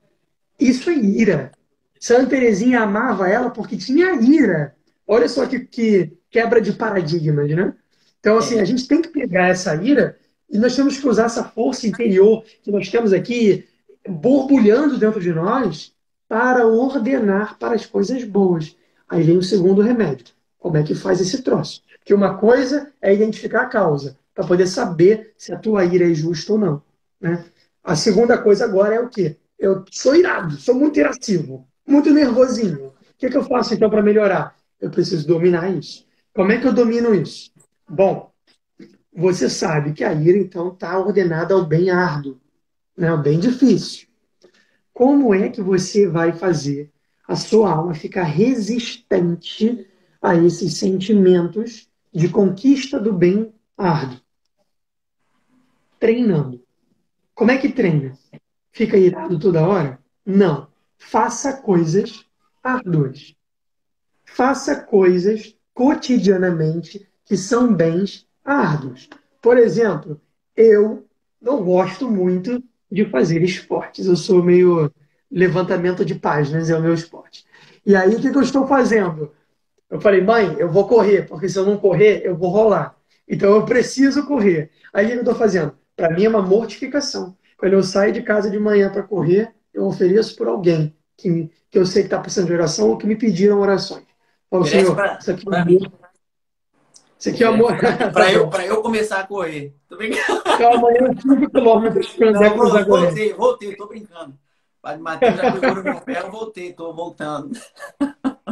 Isso é ira. Santa Teresinha amava ela porque tinha ira. Olha só que quebra de paradigmas, né? Então, assim, a É, gente tem que pegar essa ira e nós temos que usar essa força interior que nós temos aqui borbulhando dentro de nós para ordenar para as coisas boas. Aí vem o segundo remédio. Como é que faz esse troço? Porque uma coisa é identificar a causa, para poder saber se a tua ira é justa ou não. Né? A segunda coisa agora é o quê? Eu sou irado, sou muito irascível, muito nervosinho. O que eu faço então para melhorar? Eu preciso dominar isso. Como é que eu domino isso? Bom, você sabe que a ira então está ordenada ao bem árduo, né? Ao bem difícil. Como é que você vai fazer a sua alma ficar resistente a esses sentimentos de conquista do bem árduo? Treinando. Como é que treina? Fica irado toda hora? Não. Faça coisas árduas. Faça coisas cotidianamente que são bens árduos. Por exemplo, eu não gosto muito de fazer esportes. Eu sou meio levantamento de páginas, é o meu esporte. E aí, o que eu estou fazendo? Eu falei, mãe, eu vou correr, porque se eu não correr, eu vou rolar. Então eu preciso correr. Aí o que eu estou fazendo? Para mim é uma mortificação. Quando eu saio de casa de manhã para correr, eu ofereço por alguém que eu sei que está precisando de oração ou que me pediram orações. Falo, oferece Senhor, pra, isso aqui é pra mim. amor. Isso aqui é Oferece amor. pra mim. Tá Pra eu, bom. pra eu começar a correr. Tô brincando. Então amanhã 5 km para o André Não, cruzar correndo. voltei, tô brincando. O Padre Matheus já pegou no meu pé, eu voltei, tô voltando.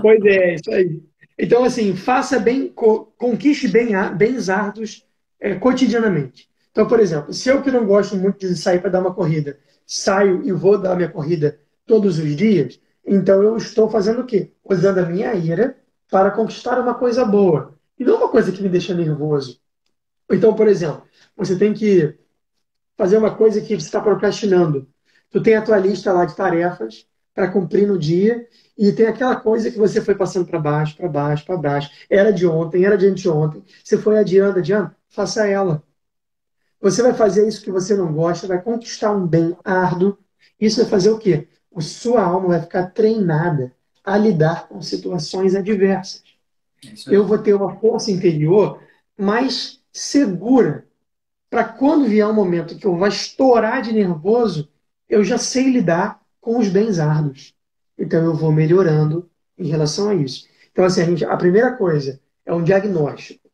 Pois é, isso aí. Então, assim, faça bem, conquiste bens árduos cotidianamente. Então, por exemplo, se eu que não gosto muito de sair para dar uma corrida, saio e vou dar minha corrida todos os dias, então eu estou fazendo o quê? Usando a minha ira para conquistar uma coisa boa. E não uma coisa que me deixa nervoso. Então, por exemplo, você tem que fazer uma coisa que você está procrastinando. Tu tem a tua lista lá de tarefas para cumprir no dia e tem aquela coisa que você foi passando para baixo, para baixo, para baixo. Era de ontem, era de anteontem. Você foi adiando, adiando. Faça ela. Você vai fazer isso que você não gosta, vai conquistar um bem árduo. Isso vai fazer o quê? A sua alma vai ficar treinada a lidar com situações adversas. É isso Eu aí. vou ter uma força interior mais segura para quando vier um momento que eu vou estourar de nervoso, eu já sei lidar com os bens árduos. Então eu vou melhorando em relação a isso. Então, assim, a primeira coisa é um diagnóstico.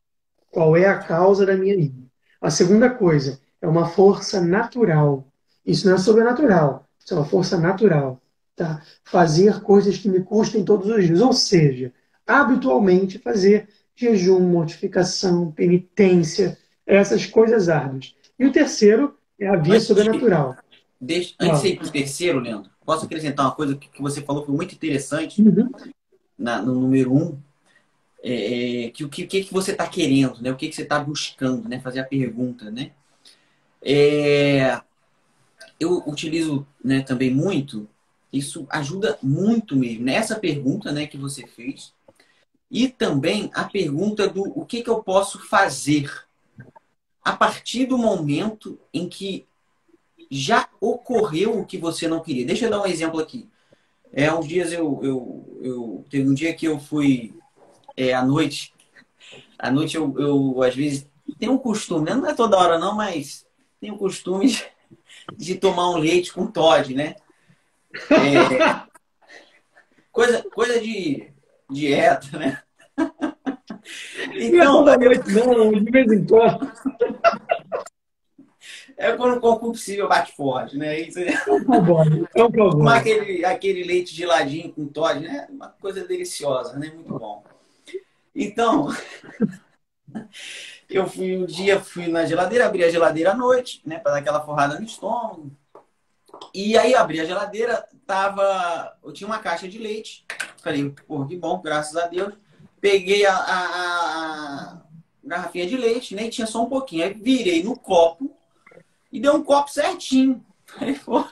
Qual é a causa da minha vida? A segunda coisa é uma força natural. Isso não é sobrenatural, isso é uma força natural. Tá? Fazer coisas que me custem todos os dias. Ou seja, habitualmente fazer jejum, mortificação, penitência, essas coisas árduas. E o terceiro é a via Antes de, sobrenatural. antes de Fala. ir pro terceiro, Leandro, posso acrescentar uma coisa que você falou que foi muito interessante. Uhum. no número um, o que você está querendo, né? O que você está buscando, né? Fazer a pergunta, né? Eu utilizo, né, também muito, isso ajuda muito mesmo, nessa pergunta, né, que você fez, e também a pergunta do o que eu posso fazer a partir do momento em que já ocorreu o que você não queria. Deixa eu dar um exemplo aqui. Uns dias teve um dia que eu fui à noite eu às vezes tenho um costume, né? Não é toda hora não, mas tenho o costume de tomar um leite com Toddy, né? Coisa de dieta, né? Não é Então, toda noite, não, de vez em quando. é quando o concupiscível bate forte, né? Isso, É um cowboy, é um tomar cowboy. aquele leite geladinho com Toddy, né? Uma coisa deliciosa, né? Muito bom. Então, fui na geladeira, abri a geladeira à noite, né? Para dar aquela forrada no estômago. E aí abri a geladeira, eu tinha uma caixa de leite. Falei, pô, que bom, graças a Deus. Peguei a garrafinha de leite, né? E tinha só um pouquinho. Aí virei no copo e deu um copo certinho. Falei, pô,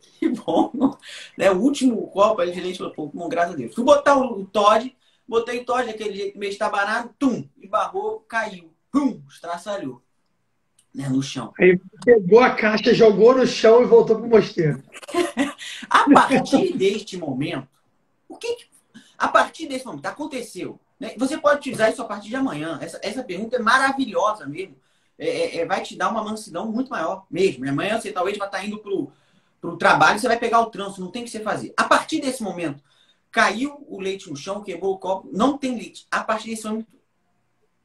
que bom. Né? O último copo ali de leite, falei, pô, bom, graças a Deus. Fui botar o Todd, botei o Todd daquele jeito meio estabanado, tum, esbarrou, caiu, pum, estraçalhou, né, no chão. Aí pegou a caixa, jogou no chão e voltou pro mosteiro. A partir deste momento, o que, a partir desse momento aconteceu? Né? Você pode utilizar isso a partir de amanhã. Essa pergunta é maravilhosa mesmo. Vai te dar uma mansidão muito maior mesmo. Amanhã você talvez vai estar indo para o trabalho, você vai pegar o trânsito, não tem o que você fazer. A partir desse momento, caiu o leite no chão, quebrou o copo, não tem leite. A partir desse momento,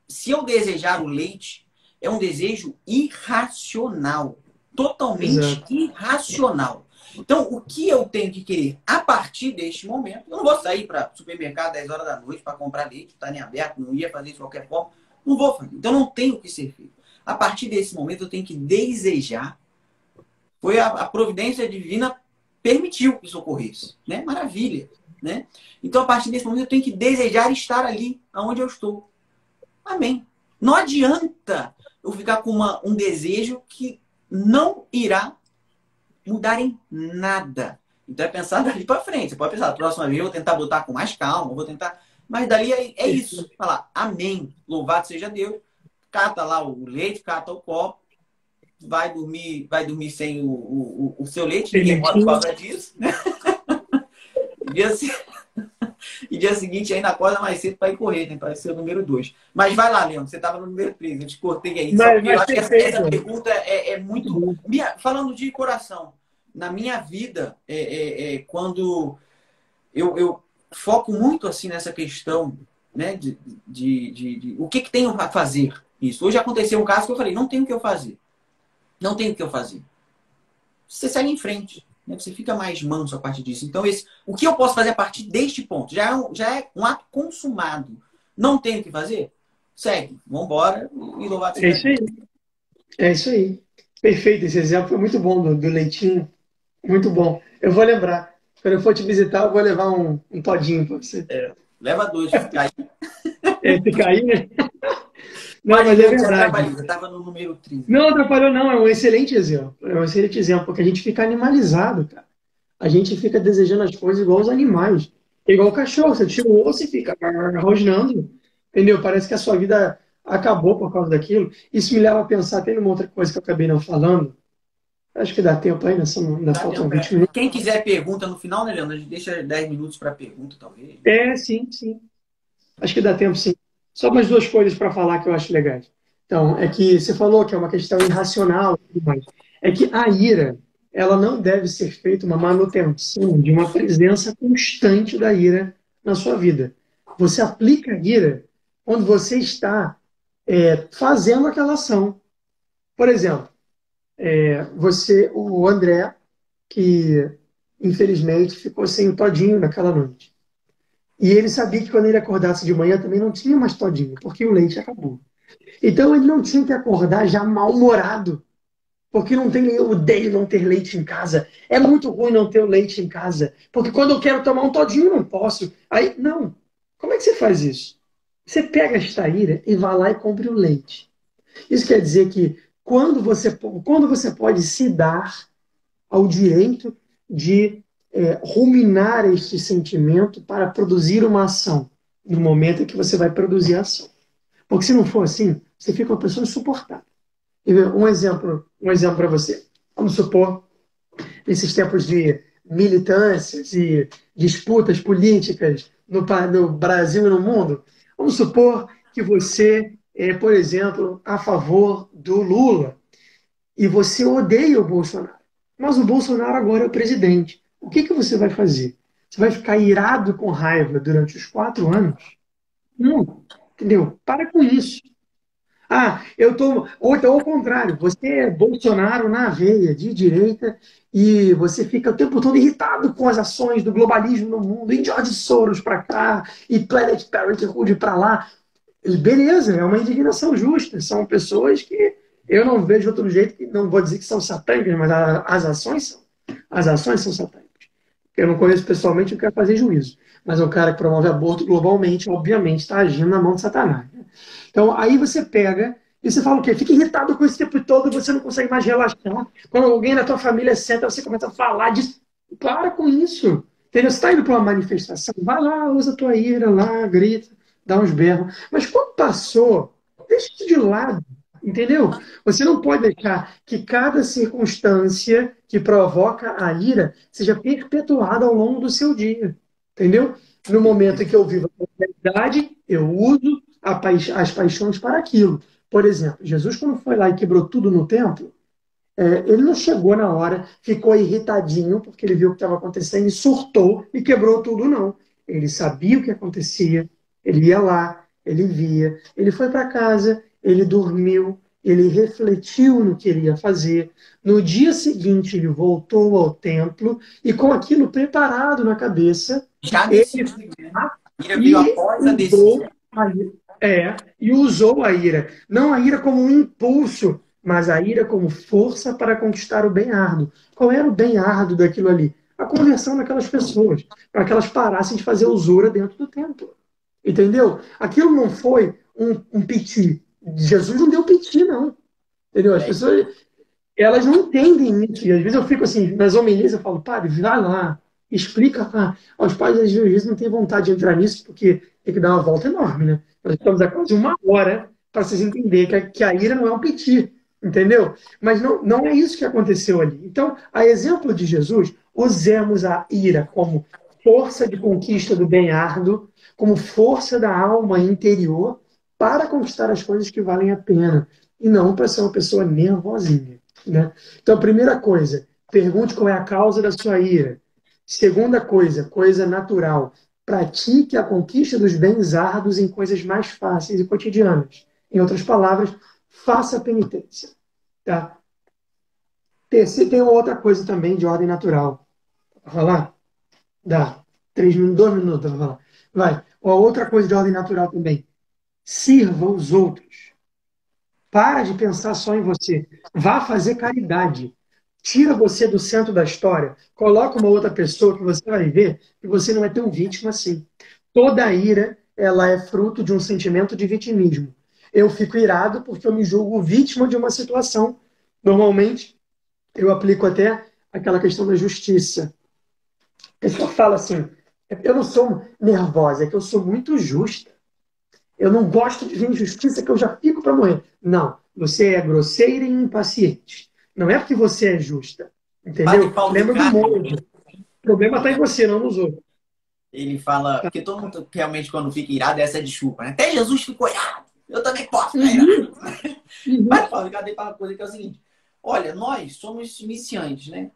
se eu desejar o leite, é um desejo irracional. Totalmente Exato. irracional. Então, o que eu tenho que querer a partir deste momento? Eu não vou sair para o supermercado 10 horas da noite para comprar leite, está nem aberto, não ia fazer isso de qualquer forma. Não vou fazer. Então, não tem o que ser feito. A partir desse momento, eu tenho que desejar. Foi a providência divina permitiu que isso ocorresse. Né? Maravilha. Né? Então, a partir desse momento, eu tenho que desejar estar ali, onde eu estou. Amém. Não adianta eu ficar com um desejo que não irá mudar em nada. Então é pensar dali para frente. Você pode pensar, a próxima vez eu vou tentar botar com mais calma, vou tentar. Mas dali é isso. Falar, amém. Louvado seja Deus. Cata lá o leite, cata o copo. Vai dormir sem o seu leite, ninguém morre por Permitiu. causa disso. Né? E dia seguinte ainda acorda mais cedo para ir correr, né? Para ser o número 2. Mas vai lá, Leandro, você estava no número 3. Eu te cortei aí. Só porque eu Mas acho que essa perfeito. pergunta é muito. Falando de coração, na minha vida, quando eu foco muito assim nessa questão, né? De o que tenho a fazer isso. Hoje aconteceu um caso que eu falei, não tem o que eu fazer. Não tem o que eu fazer. Você segue em frente. Né? Você fica mais manso a partir disso. Então, o que eu posso fazer a partir deste ponto? Já é um ato consumado. Não tenho o que fazer? Segue. Vamos embora e louvado É seja isso Deus. aí. É isso aí. Perfeito. Esse exemplo foi muito bom do leitinho. Muito bom. Eu vou lembrar. Quando eu for te visitar, eu vou levar um todinho para você. Leva 2 se cair. Fica aí, né? Não, Mas mas é eu te verdade. atrapalhei. Eu estava no número 30. Não atrapalhou, não. É um excelente exemplo. É um excelente exemplo, porque a gente fica animalizado, cara. A gente fica desejando as coisas igual os animais. É igual o cachorro. Você tira o osso e fica rosnando. Entendeu? Parece que a sua vida acabou por causa daquilo. Isso me leva a pensar, tem uma outra coisa que eu acabei não falando. Acho que dá tempo ainda, ainda Dá faltam tempo. 20 minutos. Quem quiser pergunta no final, né, Leandro? A gente deixa 10 minutos para pergunta, talvez. Sim, sim. Acho que dá tempo, sim. Só mais duas coisas para falar que eu acho legais. Então, é que você falou que é uma questão irracional e tudo mais. É que a ira, ela não deve ser feita uma manutenção de uma presença constante da ira na sua vida. Você aplica a ira quando você está fazendo aquela ação. Por exemplo, o André, que infelizmente ficou sem o todinho naquela noite. E ele sabia que quando ele acordasse de manhã também não tinha mais todinho, porque o leite acabou. Então ele não tinha que acordar já mal-humorado. Porque não tem, eu odeio não ter leite em casa. É muito ruim não ter o leite em casa. Porque quando eu quero tomar um todinho, eu não posso. Aí, não. Como é que você faz isso? Você pega esta ira e vai lá e compra o leite. Isso quer dizer que quando você pode se dar ao direito de ruminar este sentimento para produzir uma ação, no momento em que você vai produzir a ação. Porque se não for assim, você fica uma pessoa insuportável. Um exemplo para você. Vamos supor, nesses tempos de militâncias e disputas políticas no Brasil e no mundo, vamos supor que você é, por exemplo, a favor do Lula e você odeia o Bolsonaro. Mas o Bolsonaro agora é o presidente. O que você vai fazer? Você vai ficar irado com raiva durante os 4 anos? Não, entendeu? Para com isso. Ah, eu tô. Ou então ao contrário, você é Bolsonaro na veia, de direita, e você fica o tempo todo irritado com as ações do globalismo no mundo, e George Soros para cá, e Planet Parenthood para lá. Beleza, é uma indignação justa. São pessoas que eu não vejo outro jeito, que não vou dizer que são satânicas, mas as ações são. As ações são satânicas. Eu não conheço pessoalmente, não quero fazer juízo. Mas o cara que promove aborto globalmente, obviamente, está agindo na mão de Satanás. Né? Então, aí você pega e você fala o quê? Fica irritado com esse tempo todo e você não consegue mais relaxar. Quando alguém na tua família senta, você começa a falar disso. Para com isso. Entendeu? Você está indo para uma manifestação, vai lá, usa a tua ira lá, grita, dá uns berros. Mas quando passou, deixa isso de lado. Entendeu? Você não pode deixar que cada circunstância que provoca a ira seja perpetuada ao longo do seu dia. Entendeu? No momento em que eu vivo a realidade, eu uso as paixões para aquilo. Por exemplo, Jesus, quando foi lá e quebrou tudo no templo, ele não chegou na hora, ficou irritadinho, porque ele viu o que estava acontecendo e surtou e quebrou tudo, não. Ele sabia o que acontecia, ele ia lá, ele via, ele foi para casa, ele dormiu, ele refletiu no que ele ia fazer. No dia seguinte, ele voltou ao templo e, com aquilo preparado na cabeça, Já ele decidiu, né? Ira veio e após a usou decisão. a, e usou a ira. Não a ira como um impulso, mas a ira como força para conquistar o bem árduo. Qual era o bem árduo daquilo ali? A conversão daquelas pessoas, para que elas parassem de fazer usura dentro do templo. Entendeu? Aquilo não foi um piti. Jesus não deu piti, não. Entendeu? As pessoas, elas não entendem isso. E às vezes eu fico assim, nas homilias, eu falo, padre, vai lá, explica. Os pais às vezes não têm vontade de entrar nisso, porque tem que dar uma volta enorme, né? Nós estamos há quase 1 hora para vocês entenderem que a ira não é um piti, entendeu? Mas não é isso que aconteceu ali. Então, a exemplo de Jesus, usemos a ira como força de conquista do bem árduo, como força da alma interior para conquistar as coisas que valem a pena, e não para ser uma pessoa nervosinha. Né? Então, primeira coisa, pergunte qual é a causa da sua ira. Segunda coisa, coisa natural, pratique a conquista dos bens árduos em coisas mais fáceis e cotidianas. Em outras palavras, faça penitência. Tá? Tem uma outra coisa também de ordem natural. Para falar? Dá. 3 minutos, 2 minutos para falar. Vai. Uma outra coisa de ordem natural também. Sirva os outros. Para de pensar só em você. Vá fazer caridade. Tira você do centro da história. Coloca uma outra pessoa que você vai ver que você não é tão vítima assim. Toda ira, ela é fruto de um sentimento de vitimismo. Eu fico irado porque eu me julgo vítima de uma situação. Normalmente, eu aplico até aquela questão da justiça. A pessoa fala assim, eu não sou nervosa, é que eu sou muito justa. Eu não gosto de ver injustiça que eu já fico para morrer. Não, você é grosseira e impaciente. Não é porque você é justa. Padre Entendeu? Paulo Lembra do Ricardo, monge. O problema está em você, não nos outros. ele fala, porque todo mundo realmente quando fica irado, essa é desculpa, né? Até Jesus ficou irado, eu também posso ficar Uhum, irado. uhum. Padre Paulo Ricardo ele fala uma coisa que é o seguinte, olha, nós somos iniciantes, né?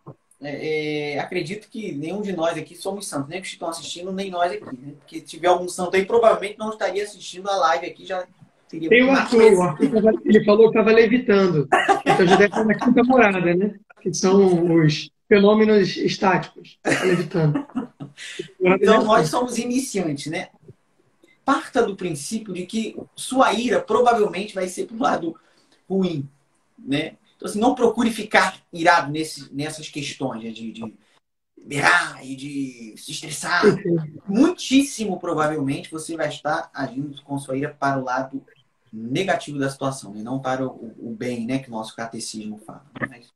Acredito que nenhum de nós aqui somos santos, nem os que estão assistindo, nem nós aqui, né? Porque se tiver algum santo aí, provavelmente não estaria assistindo a live aqui, já teria Tem muito o mais Arthur. conhecido. Ele falou que estava levitando. Então já deve estar na quinta morada, né? Que são os fenômenos estáticos. Está levitando. Morada Então, nós elevadas. somos iniciantes, né? Parta do princípio de que sua ira provavelmente vai ser pro lado ruim, né? Então, assim, não procure ficar irado nessas questões, né, de berrar e de se estressar. Muitíssimo provavelmente você vai estar agindo com sua ira para o lado negativo da situação, e não para o bem, né, que o nosso catecismo fala. Mas...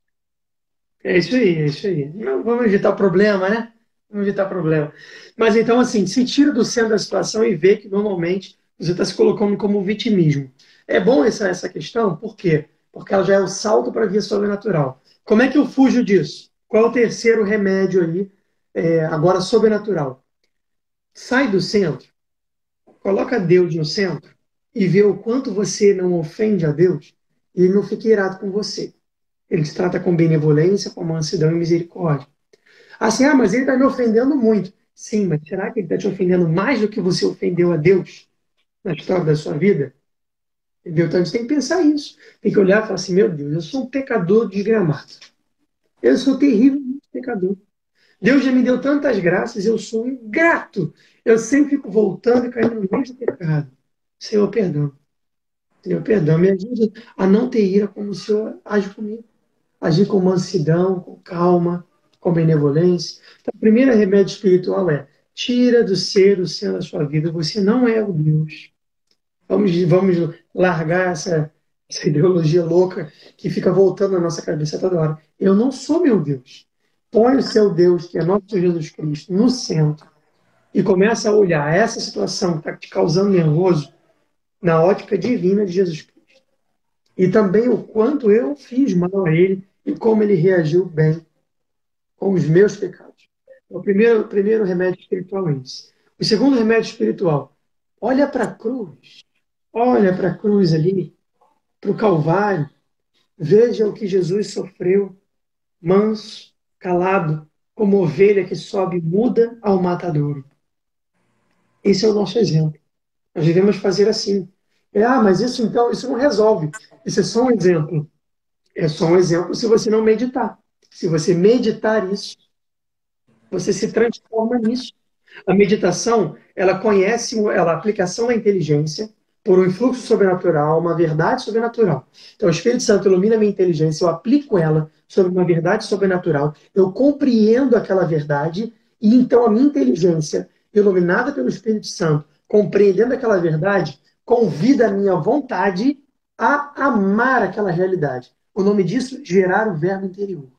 É isso aí, é isso aí. Não, vamos evitar problema, né? Vamos evitar problema. Mas então, assim, se tira do centro da situação e vê que normalmente você está se colocando como vitimismo. É bom essa questão, por quê? Porque ela já é o salto para a via sobrenatural. Como é que eu fujo disso? Qual é o terceiro remédio aí, agora sobrenatural? Sai do centro, coloca Deus no centro e vê o quanto você não ofende a Deus e ele não fica irado com você. Ele te trata com benevolência, com mansidão e misericórdia. Assim, mas ele está me ofendendo muito. Sim, mas será que ele está te ofendendo mais do que você ofendeu a Deus na história da sua vida? Entendeu? Então a gente tem que pensar isso. Tem que olhar e falar assim, meu Deus, eu sou um pecador desgramado. Eu sou terrivelmente pecador. Deus já me deu tantas graças, eu sou um ingrato. Eu sempre fico voltando e caindo no mesmo pecado. Senhor, perdão. Senhor, perdão. Me ajuda a não ter ira como o Senhor age comigo. Agir com mansidão, com calma, com benevolência. Então, o primeiro remédio espiritual é: tira do ser o céu da sua vida. Você não é o Deus. Vamos largar essa ideologia louca que fica voltando na nossa cabeça toda hora. Eu não sou meu Deus. Põe o seu Deus, que é nosso Senhor Jesus Cristo, no centro e começa a olhar essa situação que está te causando nervoso na ótica divina de Jesus Cristo. E também o quanto eu fiz mal a ele e como ele reagiu bem com os meus pecados. O primeiro remédio espiritual é esse. O segundo remédio espiritual, olha para a cruz. Olha para a cruz ali, para o Calvário. Veja o que Jesus sofreu, manso, calado, como ovelha que sobe muda ao matadouro. Esse é o nosso exemplo. Nós devemos fazer assim. Mas isso então, isso não resolve. Isso é só um exemplo. É só um exemplo se você não meditar. Se você meditar isso, você se transforma nisso. A meditação, ela conhece a aplicação da inteligência por um influxo sobrenatural, uma verdade sobrenatural. Então, o Espírito Santo ilumina a minha inteligência, eu aplico ela sobre uma verdade sobrenatural, eu compreendo aquela verdade, e então a minha inteligência, iluminada pelo Espírito Santo, compreendendo aquela verdade, convida a minha vontade a amar aquela realidade. O nome disso, gerar o verbo interior.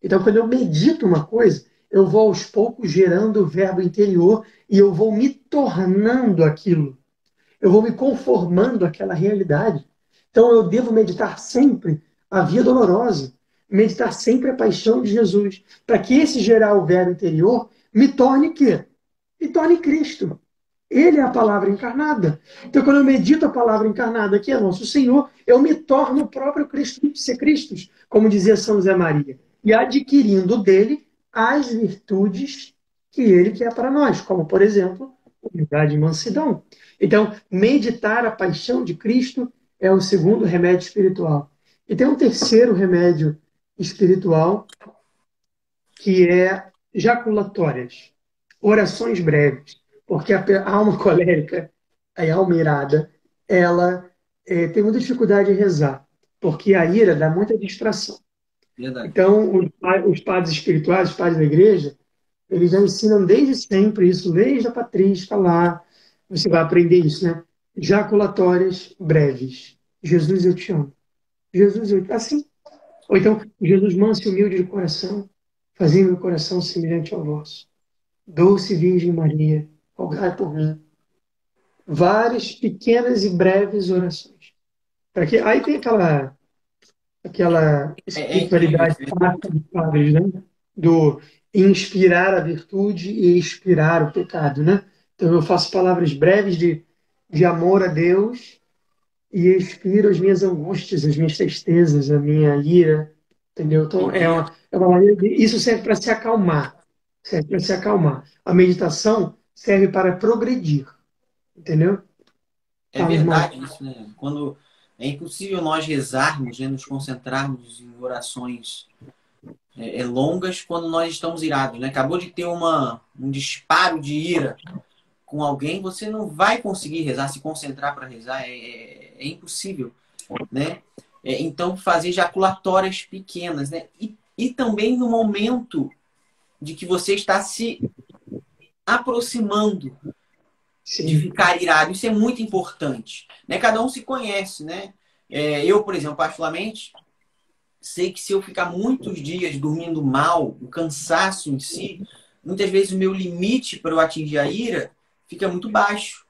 Então, quando eu medito uma coisa, eu vou aos poucos gerando o verbo interior e eu vou me tornando aquilo. Eu vou me conformando àquela realidade. Então eu devo meditar sempre a via dolorosa, meditar sempre a paixão de Jesus, para que esse gerar o verbo interior me torne quê? Me torne Cristo. Ele é a palavra encarnada. Então, quando eu medito a palavra encarnada, que é nosso Senhor, eu me torno o próprio Cristo, ser Cristo, como dizia São José Maria, e adquirindo dele as virtudes que ele quer para nós, como, por exemplo, humildade e mansidão. Então, meditar a paixão de Cristo é o segundo remédio espiritual. E tem um terceiro remédio espiritual, que é jaculatórias, orações breves, porque a alma colérica, a alma irada, ela tem muita dificuldade de rezar, porque a ira dá muita distração. Verdade. Então, os padres espirituais, os padres da igreja, eles já ensinam desde sempre isso, desde a patrística lá, você vai aprender isso, né? Jaculatórias breves. Jesus, eu te amo. Jesus, eu te amo. Assim. Ou então, Jesus manso e humilde de coração, fazei meu coração semelhante ao vosso. Doce Virgem Maria, rogai por mim. Várias pequenas e breves orações. Para que aí tem aquela Incrível. espiritualidade prática dos padres, né? Do inspirar a virtude e expirar o pecado, né? Então eu faço palavras breves de amor a Deus e expiro as minhas angústias, as minhas tristezas, a minha ira, entendeu? Então é uma maneira de... Isso serve para se acalmar, serve para se acalmar. A meditação serve para progredir, entendeu? É Fala, irmão. verdade isso, né? Quando é impossível nós rezarmos, né, nos concentrarmos em orações longas quando nós estamos irados, né? Acabou de ter um disparo de ira com alguém, você não vai conseguir rezar, se concentrar para rezar, é impossível, né? Então, fazer jaculatórias pequenas, né? E também no momento de que você está se aproximando de Sim, ficar irado. Isso é muito importante, né? Cada um se conhece, né? Eu, por exemplo, particularmente, sei que se eu ficar muitos dias dormindo mal, o cansaço em si, muitas vezes o meu limite para eu atingir a ira fica muito baixo.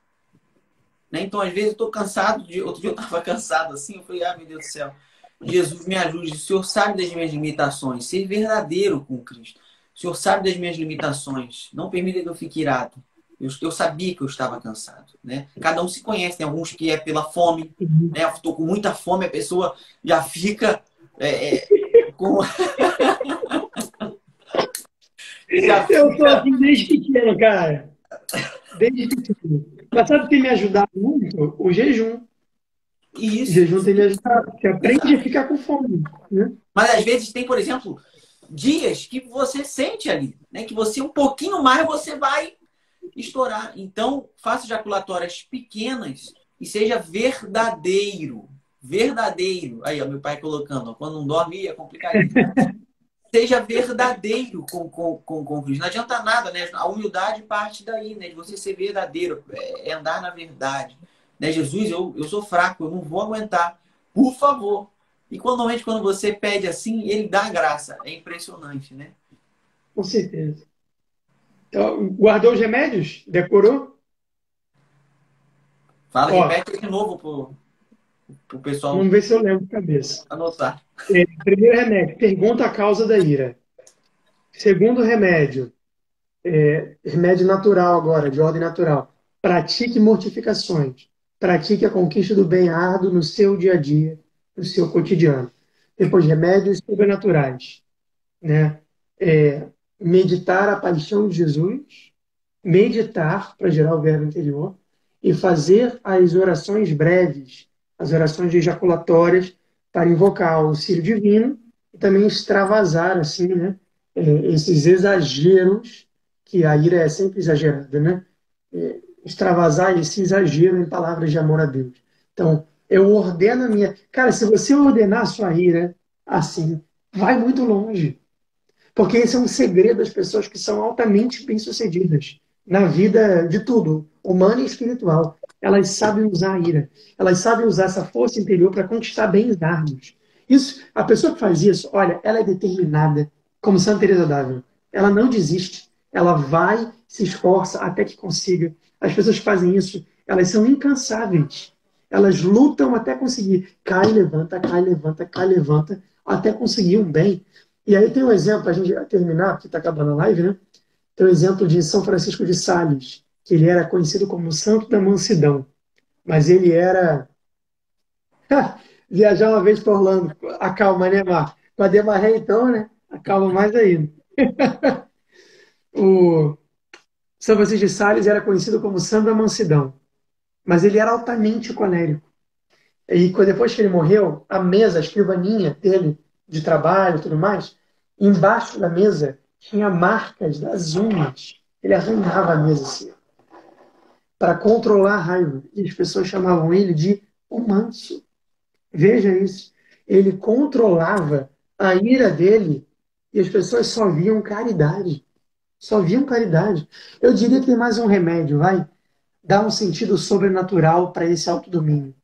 Né? Então, às vezes, eu estou cansado. Outro dia eu estava cansado assim, eu falei, ah, meu Deus do céu, Jesus me ajude. O Senhor sabe das minhas limitações. Ser verdadeiro com Cristo. O Senhor sabe das minhas limitações. Não permita que eu fique irado. Eu sabia que eu estava cansado. Né? Cada um se conhece. Tem alguns que é pela fome. Né? Eu estou com muita fome, a pessoa já fica com... já eu sou fica... assim desde pequeno, cara. Desde pequeno. Mas sabe o que me ajudava muito? O jejum. O Isso. jejum tem me ajudado. Você aprende a Exato. ficar com fome, né? Mas às vezes tem, por exemplo, dias que você sente ali, né? Que você um pouquinho mais você vai estourar. Então, faça jaculatórias pequenas e seja verdadeiro. Verdadeiro. Aí, ó, meu pai colocando, ó, quando não dorme é complicadíssimo. Seja verdadeiro com Cristo. Não adianta nada, né? A humildade parte daí, né? De você ser verdadeiro, andar na verdade. Né? Jesus, eu sou fraco, eu não vou aguentar. Por favor. E normalmente quando você pede assim, ele dá graça. É impressionante, né? Com certeza. Então, guardou os remédios? Decorou? Fala, Ó, repete de novo pro pessoal vamos ver se eu lembro de cabeça. anotar. Primeiro remédio, pergunta a causa da ira. Segundo remédio, remédio natural agora, de ordem natural. Pratique mortificações. Pratique a conquista do bem árduo no seu dia a dia, no seu cotidiano. Depois, remédios sobrenaturais, né? Meditar a paixão de Jesus, meditar para gerar o verbo interior e fazer as orações breves, as orações ejaculatórias para invocar o auxílio divino e também extravasar assim, né, esses exageros que a ira é sempre exagerada, né? Extravasar esse exagero em palavras de amor a Deus. Então, eu ordeno a minha. Cara, se você ordenar a sua ira assim, vai muito longe. Porque esse é um segredo das pessoas que são altamente bem-sucedidas na vida de tudo, humana e espiritual. Elas sabem usar a ira. Elas sabem usar essa força interior para conquistar bens árduos. Isso, a pessoa que faz isso, olha, ela é determinada, como Santa Teresa d'Ávila. Ela não desiste. Ela vai, se esforça até que consiga. As pessoas que fazem isso, elas são incansáveis. Elas lutam até conseguir. Cai, levanta, cai, levanta, até conseguir um bem. E aí tem um exemplo, para a gente terminar, porque está acabando a live, né? Tem o exemplo de São Francisco de Sales, que ele era conhecido como o Santo da Mansidão. Mas ele era. Viajar uma vez para Orlando, acalma, né, Marco? Com a Demaré, então, né? Acalma mais ainda. O São Francisco de Sales era conhecido como Santo da Mansidão, mas ele era altamente colérico. E depois que ele morreu, a mesa, a escrivaninha dele de trabalho e tudo mais, embaixo da mesa tinha marcas das unhas. Ele arranhava a mesa assim, para controlar a raiva. E as pessoas chamavam ele de o manso. Veja isso. Ele controlava a ira dele e as pessoas só viam caridade. Só viam caridade. Eu diria que tem mais um remédio, vai? Dá um sentido sobrenatural para esse autodomínio.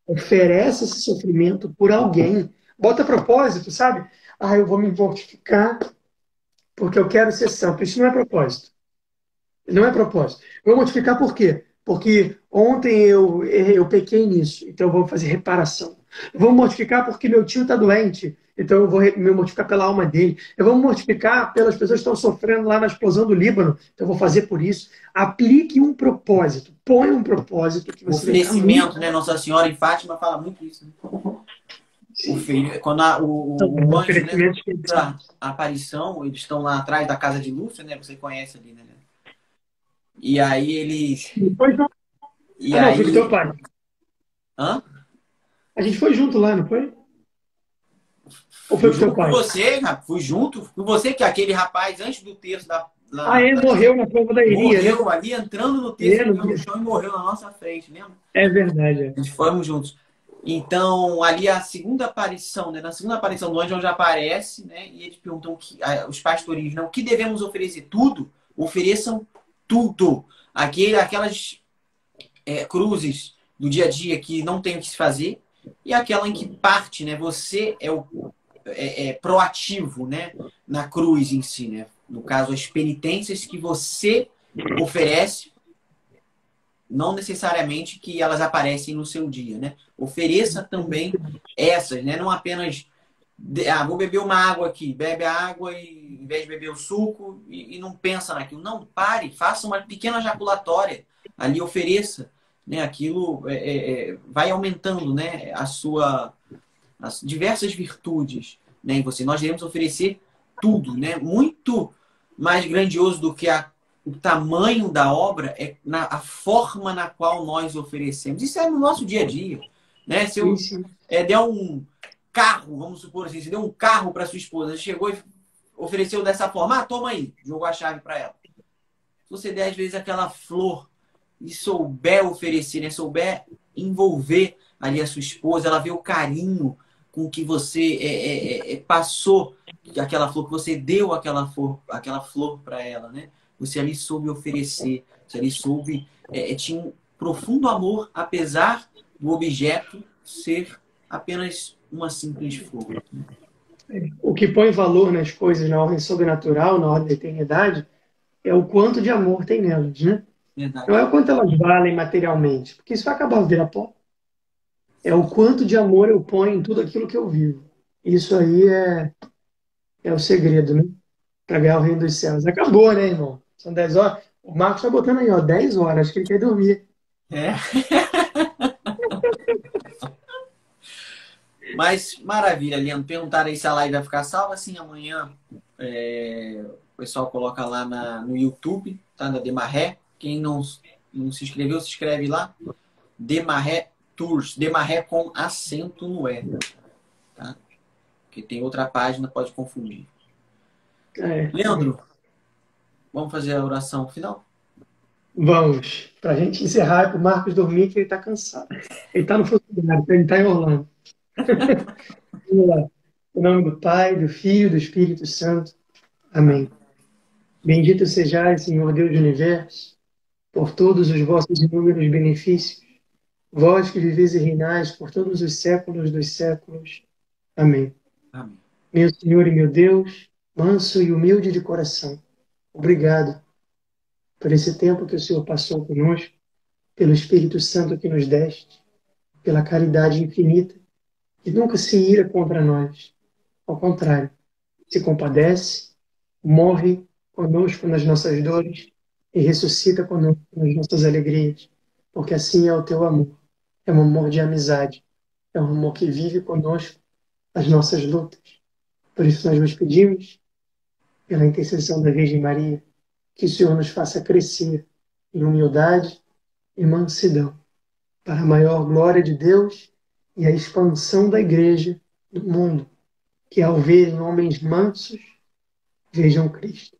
Oferece esse sofrimento por alguém. Bota propósito, sabe? Ah, eu vou me mortificar porque eu quero ser santo. Isso não é propósito. Não é propósito. Eu vou mortificar por quê? Porque ontem eu pequei nisso, então eu vou fazer reparação. Eu vou mortificar porque meu tio está doente, então eu vou me mortificar pela alma dele. Eu vou me mortificar pelas pessoas que estão sofrendo lá na explosão do Líbano, então eu vou fazer por isso. Aplique um propósito, põe um propósito que O você vai ficar muito. oferecimento, né? Nossa Senhora em Fátima fala muito isso. Né? Quando o anjo, né? Oferecimento. A aparição, eles estão lá atrás da casa de Lúcia, né? Você conhece ali, né? E aí eles. Depois não. E Ah, não, fui com teu aí. pai. Hã? A gente foi junto lá, não foi? Ou foi Fui com teu junto com pai? você, cara. Fui junto com você, que aquele rapaz, antes do terço Ah, ele morreu na prova da Iria, né? morreu ali, entrando no terço, No caiu no dia. chão e morreu na nossa frente, lembra? É verdade. A gente fomos juntos. Então, ali a segunda aparição, né? Na segunda aparição do anjo já aparece, né? E eles perguntam os pastores, não, o que devemos oferecer? Tudo? Ofereçam tudo. Aquelas cruzes do dia a dia que não tem o que se fazer, e aquela em que parte, né? Você é o proativo, né? Na cruz em si, né? No caso, as penitências que você oferece, não necessariamente que elas aparecem no seu dia, né? Ofereça também essas, né? Não apenas vou beber uma água aqui, bebe a água e, em vez de beber o suco e não pensa naquilo. Não, pare, faça uma pequena jaculatória ali, ofereça, né? Aquilo vai aumentando, né? As diversas virtudes, né? Em você. Nós devemos oferecer tudo, né? Muito mais grandioso do que o tamanho da obra a forma na qual nós oferecemos. Isso é no nosso dia a dia, né? Se eu Sim. der um carro, vamos supor assim, você deu um carro para sua esposa, você chegou e ofereceu dessa forma, toma aí, jogou a chave para ela. Se você der às vezes aquela flor e souber oferecer, né? Souber envolver ali a sua esposa, ela vê o carinho com que você passou aquela flor, que você deu aquela flor para ela, né? Você ali soube oferecer, você ali soube, tinha um profundo amor, apesar do objeto ser apenas uma simples flor. O que põe valor nas coisas na ordem sobrenatural, na ordem da eternidade, é o quanto de amor tem nelas, né? Não Verdade. é o quanto elas valem materialmente, porque isso vai acabar virar pó. É o quanto de amor eu ponho em tudo aquilo que eu vivo. Isso aí é o segredo, né? Para ganhar o reino dos céus. Acabou, né, irmão? São 10 horas. O Marcos está botando aí, ó, 10 horas. Acho que ele quer dormir. É. Mas maravilha, Leandro. Perguntaram aí se a live vai ficar salva. Sim, amanhã o pessoal coloca lá no YouTube, tá? Da Demarré. Quem não se inscreveu, se inscreve lá. Demarré Tours. Demarré com acento no E. Tá? Porque tem outra página, pode confundir. Leandro, vamos fazer a oração final? Vamos. Para a gente encerrar, para o Marcos dormir, que ele está cansado. Ele está no funcionário, ele está em Orlando. Vamos lá. Em nome do Pai, do Filho e do Espírito Santo. Amém. Bendito sejais, Senhor Deus do Universo, por todos os vossos inúmeros benefícios, vós que viveis e reinais por todos os séculos dos séculos. Amém. Amém. Meu Senhor e meu Deus, manso e humilde de coração, obrigado por esse tempo que o Senhor passou conosco, pelo Espírito Santo que nos deste, pela caridade infinita, que nunca se ira contra nós. Ao contrário, se compadece, morre conosco nas nossas dores e ressuscita conosco nas nossas alegrias, porque assim é o teu amor. É um amor de amizade, é um amor que vive conosco as nossas lutas. Por isso nós nos pedimos, pela intercessão da Virgem Maria, que o Senhor nos faça crescer em humildade e mansidão, para a maior glória de Deus e a expansão da Igreja no mundo, que ao verem homens mansos, vejam Cristo.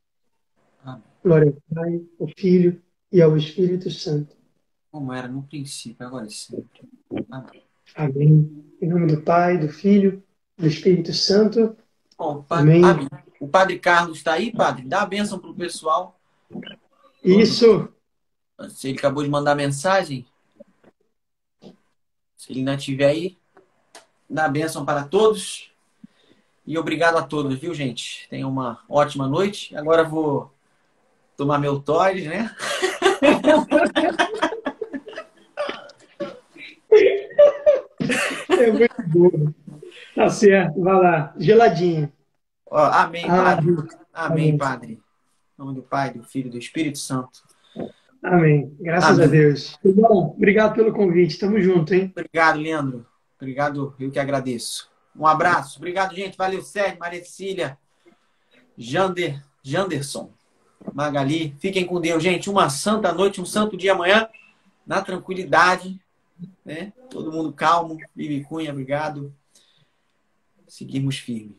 Amém. Glória ao Pai, ao Filho e ao Espírito Santo. Como era no princípio, agora e sempre. Amém. Amém. Em nome do Pai, do Filho e do Espírito Santo. Bom, Amém. amém. O Padre Carlos está aí, Padre? Dá a bênção para o pessoal. Isso. Se ele acabou de mandar mensagem, se ele não estiver aí, dá a bênção para todos. E obrigado a todos, viu, gente? Tenham uma ótima noite. Agora vou tomar meu Todd, né? É muito bom. Tá certo, vai lá. Geladinho. Ó, amém, Padre. Amém, Amém. Padre. Em nome do Pai, do Filho e do Espírito Santo. Amém. Graças a Amém. Deus. Bom, obrigado pelo convite. Tamo junto, hein? Obrigado, Leandro. Obrigado, eu que agradeço. Um abraço. Obrigado, gente. Valeu, Sérgio, Maria Cecília, Janderson, Magali. Fiquem com Deus, gente. Uma santa noite, um santo dia amanhã, na tranquilidade, né? Todo mundo calmo. Vivi Cunha, obrigado. Seguimos firme.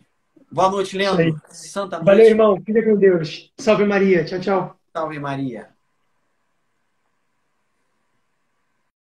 Boa noite, Leandro. Santa noite. Valeu, irmão. Fica com Deus. Salve Maria. Tchau, tchau. Salve Maria.